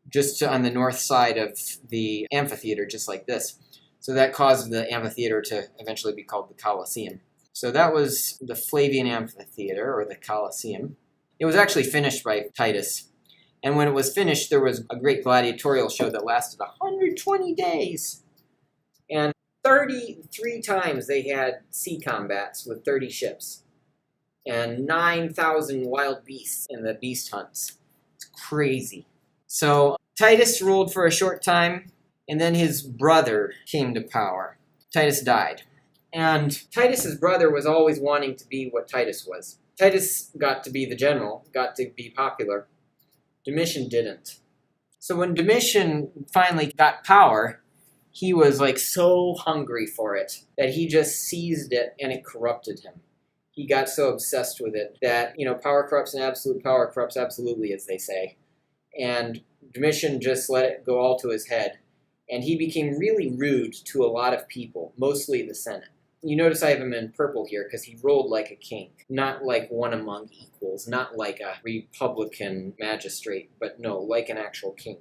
just on the north side of the amphitheater, just like this. So that caused the amphitheater to eventually be called the Colosseum. So that was the Flavian Amphitheater, or the Colosseum. It was actually finished by Titus. And when it was finished, there was a great gladiatorial show that lasted 120 days. And 33 times they had sea combats with 30 ships. And 9,000 wild beasts in the beast hunts. It's crazy. So Titus ruled for a short time, and then his brother came to power. Titus died. And Titus's brother was always wanting to be what Titus was. Titus got to be the general, got to be popular. Domitian didn't. So when Domitian finally got power, he was so hungry for it that he just seized it and it corrupted him. He got so obsessed with it that, power corrupts and absolute power corrupts absolutely, as they say. And Domitian just let it go all to his head. And he became really rude to a lot of people, mostly the Senate. You notice I have him in purple here because he ruled like a king, not like one among equals, not like a republican magistrate, but no, like an actual king.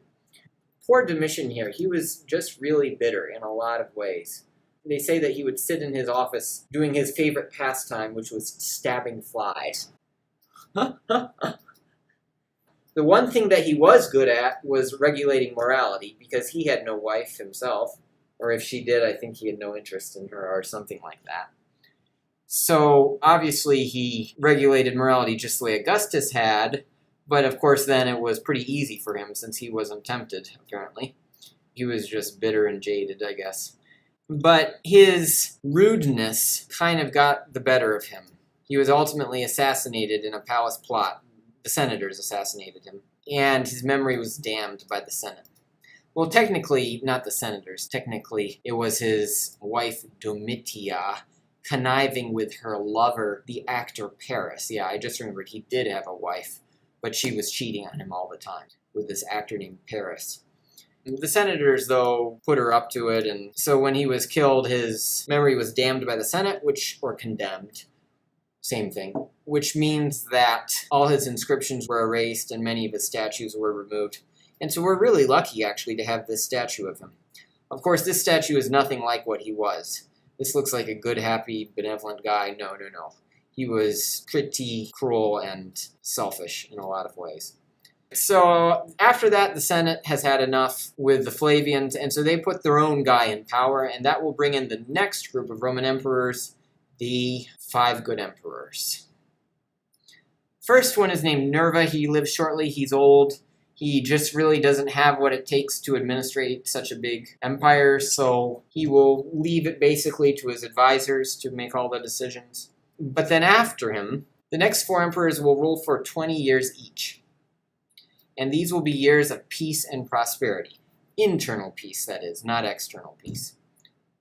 Poor Domitian here, he was just really bitter in a lot of ways. They say that he would sit in his office doing his favorite pastime, which was stabbing flies. The one thing that he was good at was regulating morality, because he had no wife himself. Or if she did, I think he had no interest in her or something like that. So obviously he regulated morality just the way Augustus had, but of course then it was pretty easy for him since he wasn't tempted, apparently. He was just bitter and jaded, I guess. But his rudeness kind of got the better of him. He was ultimately assassinated in a palace plot. The senators assassinated him, and his memory was damned by the Senate. Well, technically, not the senators. Technically, it was his wife, Domitia, conniving with her lover, the actor Paris. Yeah, I just remembered he did have a wife, but she was cheating on him all the time with this actor named Paris. The senators, though, put her up to it, and so when he was killed, his memory was damned by the Senate, or condemned. Same thing. Which means that all his inscriptions were erased and many of his statues were removed. And so we're really lucky, actually, to have this statue of him. Of course, this statue is nothing like what he was. This looks like a good, happy, benevolent guy. No. He was pretty cruel and selfish in a lot of ways. So after that, the Senate has had enough with the Flavians, and so they put their own guy in power, and that will bring in the next group of Roman emperors, the 5 good emperors. First one is named Nerva. He lives shortly. He's old. He just really doesn't have what it takes to administrate such a big empire, so he will leave it basically to his advisors to make all the decisions. But then after him, the next 4 emperors will rule for 20 years each. And these will be years of peace and prosperity. Internal peace, that is, not external peace.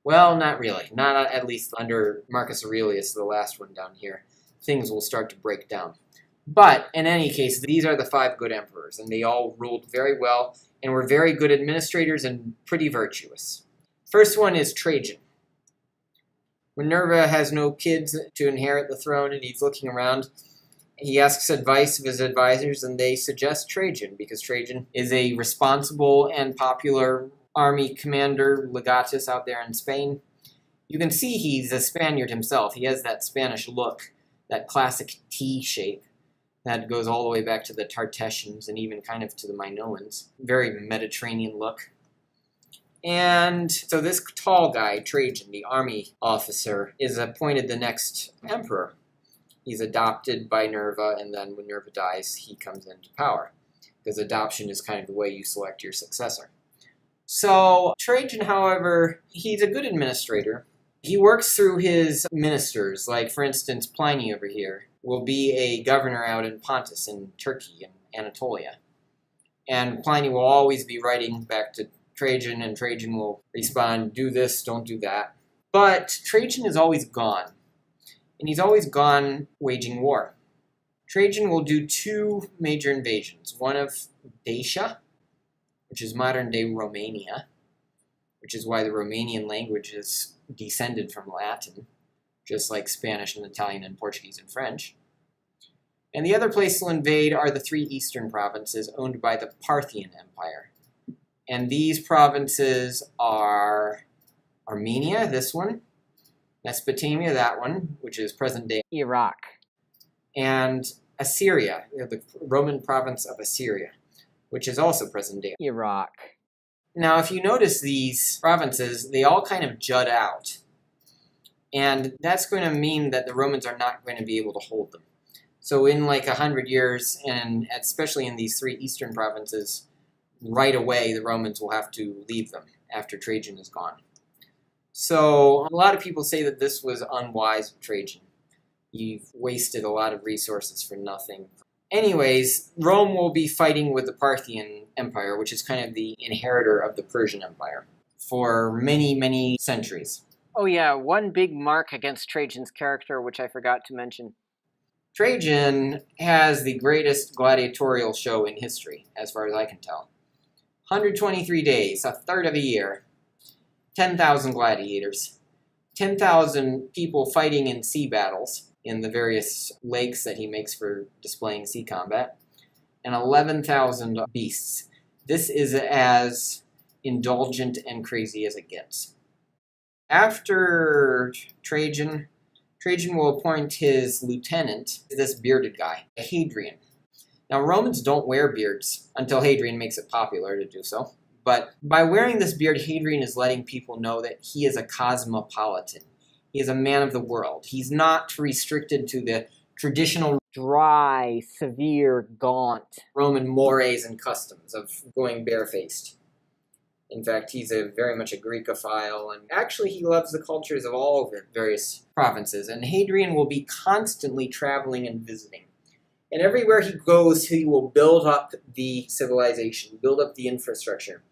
Well, not really. Not at least under Marcus Aurelius, the last one down here. Things will start to break down. But, in any case, these are the 5 good emperors, and they all ruled very well, and were very good administrators and pretty virtuous. First one is Trajan. When Nerva has no kids to inherit the throne, and he's looking around, he asks advice of his advisors, and they suggest Trajan, because Trajan is a responsible and popular army commander, legatus out there in Spain. You can see he's a Spaniard himself. He has that Spanish look, that classic T shape that goes all the way back to the Tartessians and even kind of to the Minoans. Very Mediterranean look. And so this tall guy, Trajan, the army officer, is appointed the next emperor. He's adopted by Nerva, and then when Nerva dies, he comes into power. Because adoption is kind of the way you select your successor. So Trajan, however, he's a good administrator. He works through his ministers, like, for instance, Pliny over here will be a governor out in Pontus in Turkey, in Anatolia. And Pliny will always be writing back to Trajan, and Trajan will respond, do this, don't do that. But Trajan is always gone. And he's always gone waging war. Trajan will do 2 major invasions. One of Dacia, which is modern-day Romania, which is why the Romanian language is descended from Latin, just like Spanish and Italian and Portuguese and French. And the other place he'll invade are the 3 eastern provinces owned by the Parthian Empire. And these provinces are Armenia, this one, Mesopotamia, that one, which is present-day Iraq, and Assyria, the Roman province of Assyria, which is also present-day Iraq. Now, if you notice these provinces, they all kind of jut out. And that's going to mean that the Romans are not going to be able to hold them. So in like 100 years, and especially in these 3 eastern provinces, right away the Romans will have to leave them after Trajan is gone. So a lot of people say that this was unwise of Trajan. You've wasted a lot of resources for nothing. Anyways, Rome will be fighting with the Parthian Empire, which is kind of the inheritor of the Persian Empire, for many, many centuries. Oh yeah, one big mark against Trajan's character, which I forgot to mention. Trajan has the greatest gladiatorial show in history, as far as I can tell. 123 days, a third of a year. 10,000 gladiators, 10,000 people fighting in sea battles in the various lakes that he makes for displaying sea combat, and 11,000 beasts. This is as indulgent and crazy as it gets. After Trajan will appoint his lieutenant, this bearded guy, Hadrian. Now, Romans don't wear beards until Hadrian makes it popular to do so. But by wearing this beard, Hadrian is letting people know that he is a cosmopolitan. He is a man of the world. He's not restricted to the traditional Dry, severe, gaunt Roman mores and customs of going barefaced. In fact, he's very much a Greekophile, and actually he loves the cultures of all of the various provinces. And Hadrian will be constantly traveling and visiting. And everywhere he goes, he will build up the civilization, build up the infrastructure,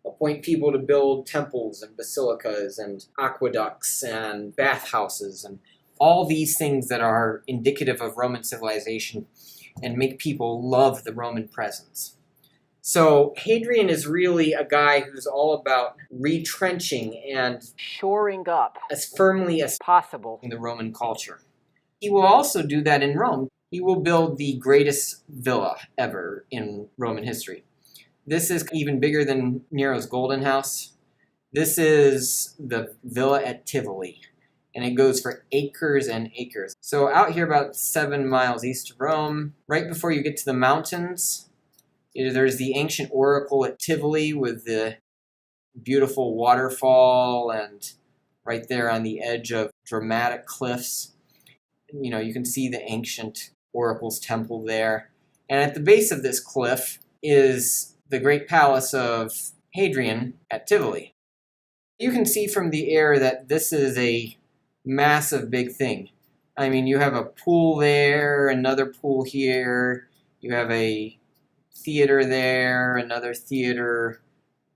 appoint people to build temples and basilicas and aqueducts and bathhouses and all these things that are indicative of Roman civilization and make people love the Roman presence. So Hadrian is really a guy who's all about retrenching and shoring up as firmly as possible in the Roman culture. He will also do that in Rome. He will build the greatest villa ever in Roman history. This is even bigger than Nero's Golden House. This is the villa at Tivoli, and it goes for acres and acres. So out here about 7 miles east of Rome, right before you get to the mountains, there's the ancient oracle at Tivoli with the beautiful waterfall, and right there on the edge of dramatic cliffs, you can see the ancient oracle's temple there. And at the base of this cliff is the great palace of Hadrian at Tivoli. You can see from the air that this is a massive big thing. I mean, you have a pool there, another pool here, you have a theater there, another theater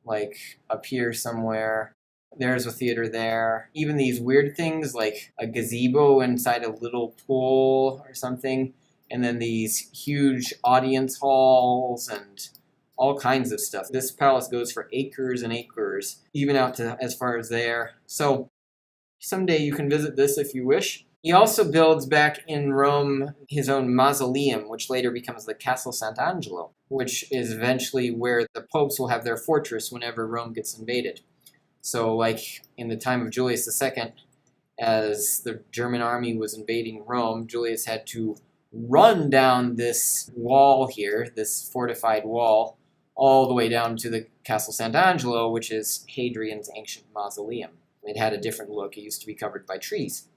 like up here somewhere. There's a theater there. Even these weird things like a gazebo inside a little pool or something. And then these huge audience halls and all kinds of stuff. This palace goes for acres and acres, even out to as far as there. So someday you can visit this if you wish. He also builds back in Rome his own mausoleum, which later becomes the Castle Sant'Angelo, which is eventually where the popes will have their fortress whenever Rome gets invaded. So like in the time of Julius II, as the German army was invading Rome, Julius had to run down this wall here, this fortified wall, all the way down to the Castle Sant'Angelo, which is Hadrian's ancient mausoleum. It had a different look. It used to be covered by trees.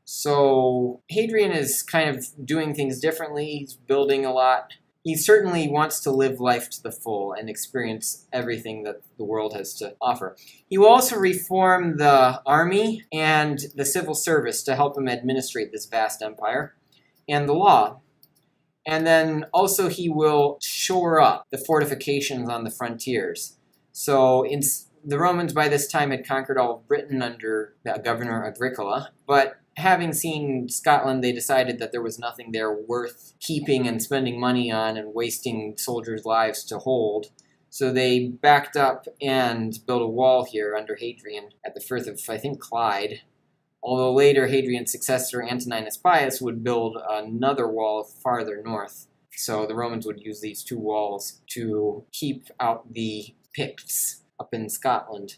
So Hadrian is kind of doing things differently. He's building a lot. He certainly wants to live life to the full and experience everything that the world has to offer. He will also reform the army and the civil service to help him administrate this vast empire, and the law. And then also he will shore up the fortifications on the frontiers. So the Romans by this time had conquered all of Britain under Governor Agricola, but having seen Scotland, they decided that there was nothing there worth keeping and spending money on and wasting soldiers' lives to hold. So they backed up and built a wall here under Hadrian at the Firth of, I think, Clyde. Although later Hadrian's successor, Antoninus Pius, would build another wall farther north. So the Romans would use these two walls to keep out the Picts up in Scotland.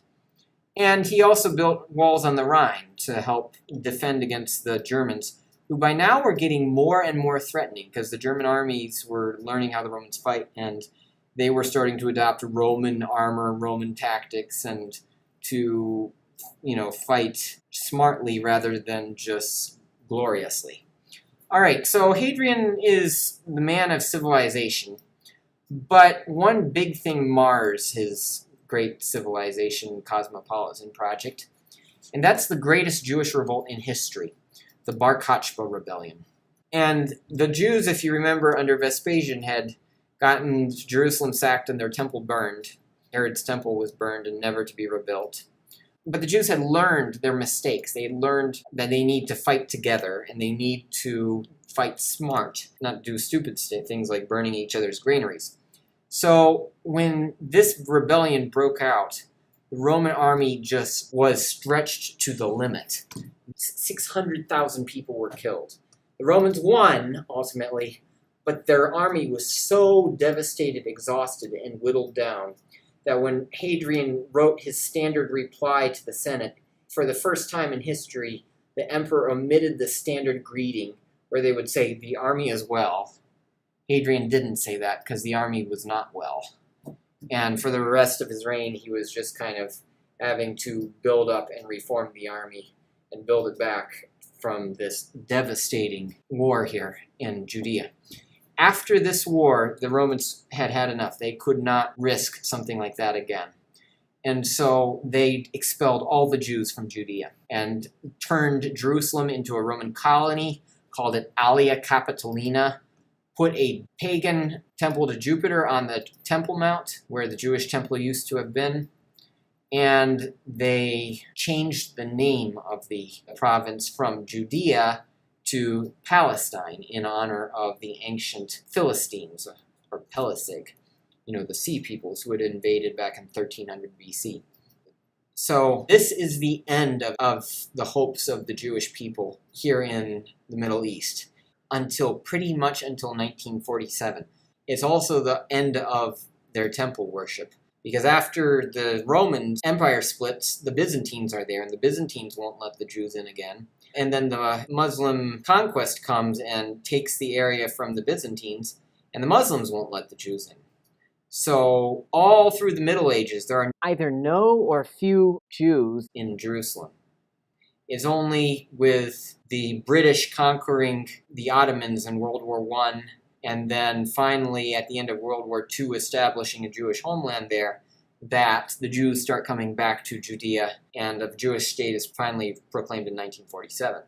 And he also built walls on the Rhine to help defend against the Germans, who by now were getting more and more threatening because the German armies were learning how the Romans fight, and they were starting to adopt Roman armor, Roman tactics, and to, fight smartly rather than just gloriously. All right, so Hadrian is the man of civilization, but one big thing mars his great civilization cosmopolitan project, and that's the greatest Jewish revolt in history, the Bar Kokhba rebellion. And the Jews, if you remember, under Vespasian had gotten Jerusalem sacked and their temple burned. Herod's temple was burned and never to be rebuilt. But the Jews had learned their mistakes. They had learned that they need to fight together and they need to fight smart, not do stupid things like burning each other's granaries. So when this rebellion broke out, the Roman army just was stretched to the limit. 600,000 people were killed. The Romans won, ultimately, but their army was so devastated, exhausted, and whittled down that when Hadrian wrote his standard reply to the Senate, for the first time in history, the emperor omitted the standard greeting where they would say, "The army is well." Hadrian didn't say that because the army was not well. And for the rest of his reign, he was just kind of having to build up and reform the army and build it back from this devastating war here in Judea. After this war, the Romans had had enough. They could not risk something like that again. And so they expelled all the Jews from Judea and turned Jerusalem into a Roman colony, called it Alia Capitolina, put a pagan temple to Jupiter on the Temple Mount, where the Jewish temple used to have been, and they changed the name of the province from Judea to Palestine in honor of the ancient Philistines, or Pelasig, the sea peoples who had invaded back in 1300 BC. So this is the end of the hopes of the Jewish people here in the Middle East pretty much until 1947. It's also the end of their temple worship, because after the Roman Empire splits, the Byzantines are there, and the Byzantines won't let the Jews in again. And then the Muslim conquest comes and takes the area from the Byzantines, and the Muslims won't let the Jews in. So all through the Middle Ages, there are either no or few Jews in Jerusalem. It's only with the British conquering the Ottomans in World War I, and then finally at the end of World War II establishing a Jewish homeland there, that the Jews start coming back to Judea, and a Jewish state is finally proclaimed in 1947.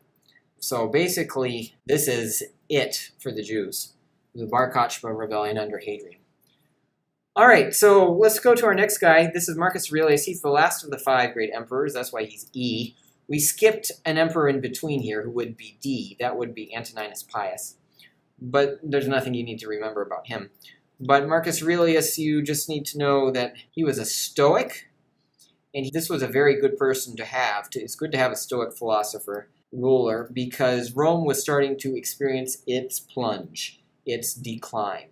So basically, this is it for the Jews, the Bar Kokhba rebellion under Hadrian. All right, so let's go to our next guy. This is Marcus Aurelius. He's the last of the 5 great emperors. That's why he's E. We skipped an emperor in between here who would be D. That would be Antoninus Pius. But there's nothing you need to remember about him. But Marcus Aurelius, you just need to know that he was a Stoic, and this was a very good person to have. It's good to have a Stoic philosopher, ruler, because Rome was starting to experience its plunge, its decline.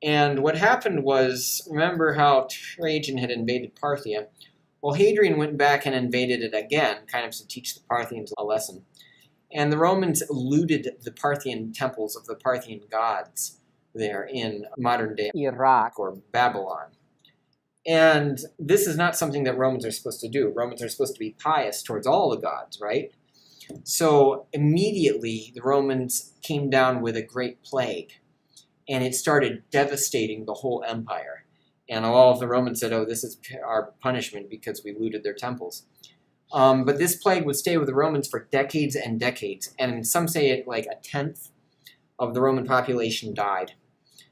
And what happened was, remember how Trajan had invaded Parthia? Well, Hadrian went back and invaded it again, kind of to teach the Parthians a lesson. And the Romans looted the Parthian temples of the Parthian gods there in modern-day Iraq or Babylon. And this is not something that Romans are supposed to do. Romans are supposed to be pious towards all the gods, right? So immediately the Romans came down with a great plague, and it started devastating the whole empire. And all of the Romans said, oh, this is our punishment because we looted their temples. But this plague would stay with the Romans for decades and decades. And some say it like 1/10 of the Roman population died.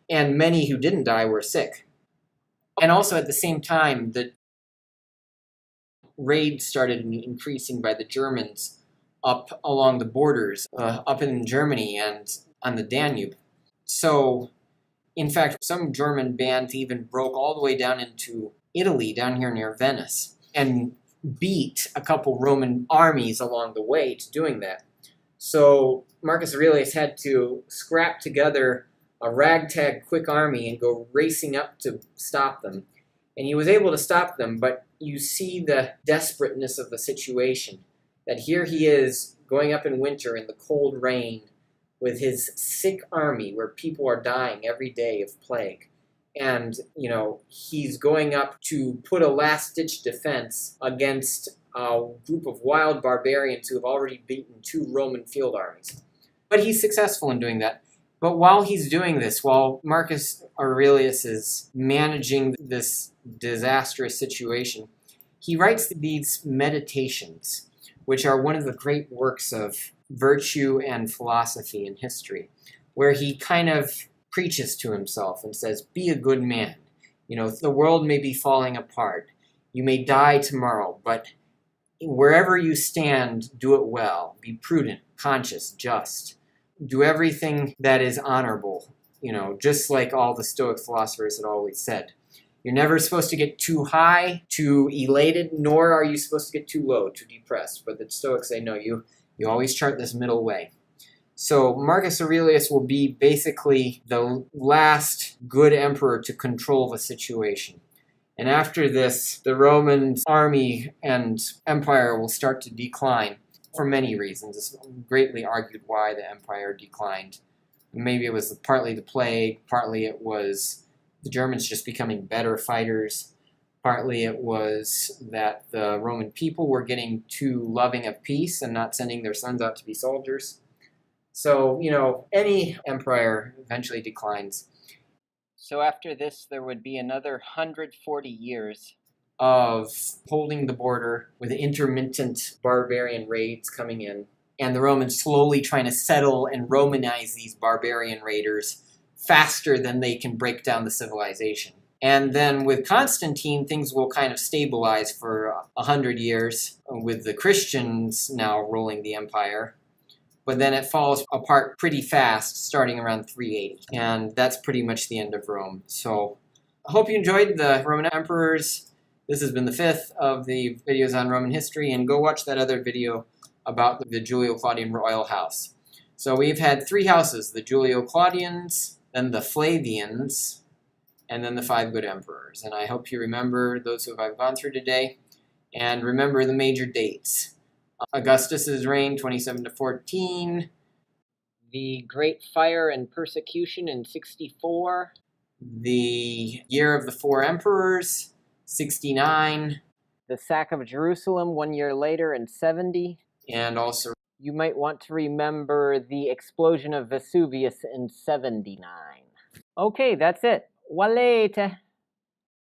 And many who didn't die were sick. And also at the same time, the raids started increasing by the Germans up along the borders, up in Germany and on the Danube. So, in fact, some German bands even broke all the way down into Italy, down here near Venice, and beat a couple Roman armies along the way to doing that. So Marcus Aurelius had to scrap together a ragtag quick army and go racing up to stop them. And he was able to stop them, but you see the desperateness of the situation, that here he is going up in winter in the cold rain with his sick army where people are dying every day of plague. And, he's going up to put a last-ditch defense against a group of wild barbarians who have already beaten 2 Roman field armies. But he's successful in doing that. But while he's doing this, while Marcus Aurelius is managing this disastrous situation, he writes these meditations, which are one of the great works of virtue and philosophy in history, where he kind of preaches to himself and says, be a good man. The world may be falling apart. You may die tomorrow, but wherever you stand, do it well. Be prudent, conscious, just. Do everything that is honorable, just like all the Stoic philosophers had always said. You're never supposed to get too high, too elated, nor are you supposed to get too low, too depressed. But the Stoics say, no, you always chart this middle way. So Marcus Aurelius will be basically the last good emperor to control the situation. And after this, the Roman army and empire will start to decline for many reasons. It's greatly argued why the empire declined. Maybe it was partly the plague, partly it was the Germans just becoming better fighters, partly it was that the Roman people were getting too loving of peace and not sending their sons out to be soldiers. So, any empire eventually declines. So after this, there would be another 140 years of holding the border with intermittent barbarian raids coming in, and the Romans slowly trying to settle and Romanize these barbarian raiders faster than they can break down the civilization. And then with Constantine, things will kind of stabilize for 100 years, with the Christians now ruling the empire. But then it falls apart pretty fast, starting around 380. And that's pretty much the end of Rome. So I hope you enjoyed the Roman emperors. This has been the 5th of the videos on Roman history, and go watch that other video about the Julio-Claudian royal house. So we've had 3 houses, the Julio-Claudians, then the Flavians, and then the 5 good emperors. And I hope you remember those who I've gone through today, and remember the major dates. Augustus's reign, 27 to 14. The Great Fire and Persecution in 64. The Year of the 4 Emperors, 69. The sack of Jerusalem 1 year later in 70. And also, you might want to remember the explosion of Vesuvius in 79. Okay, that's it. Walete.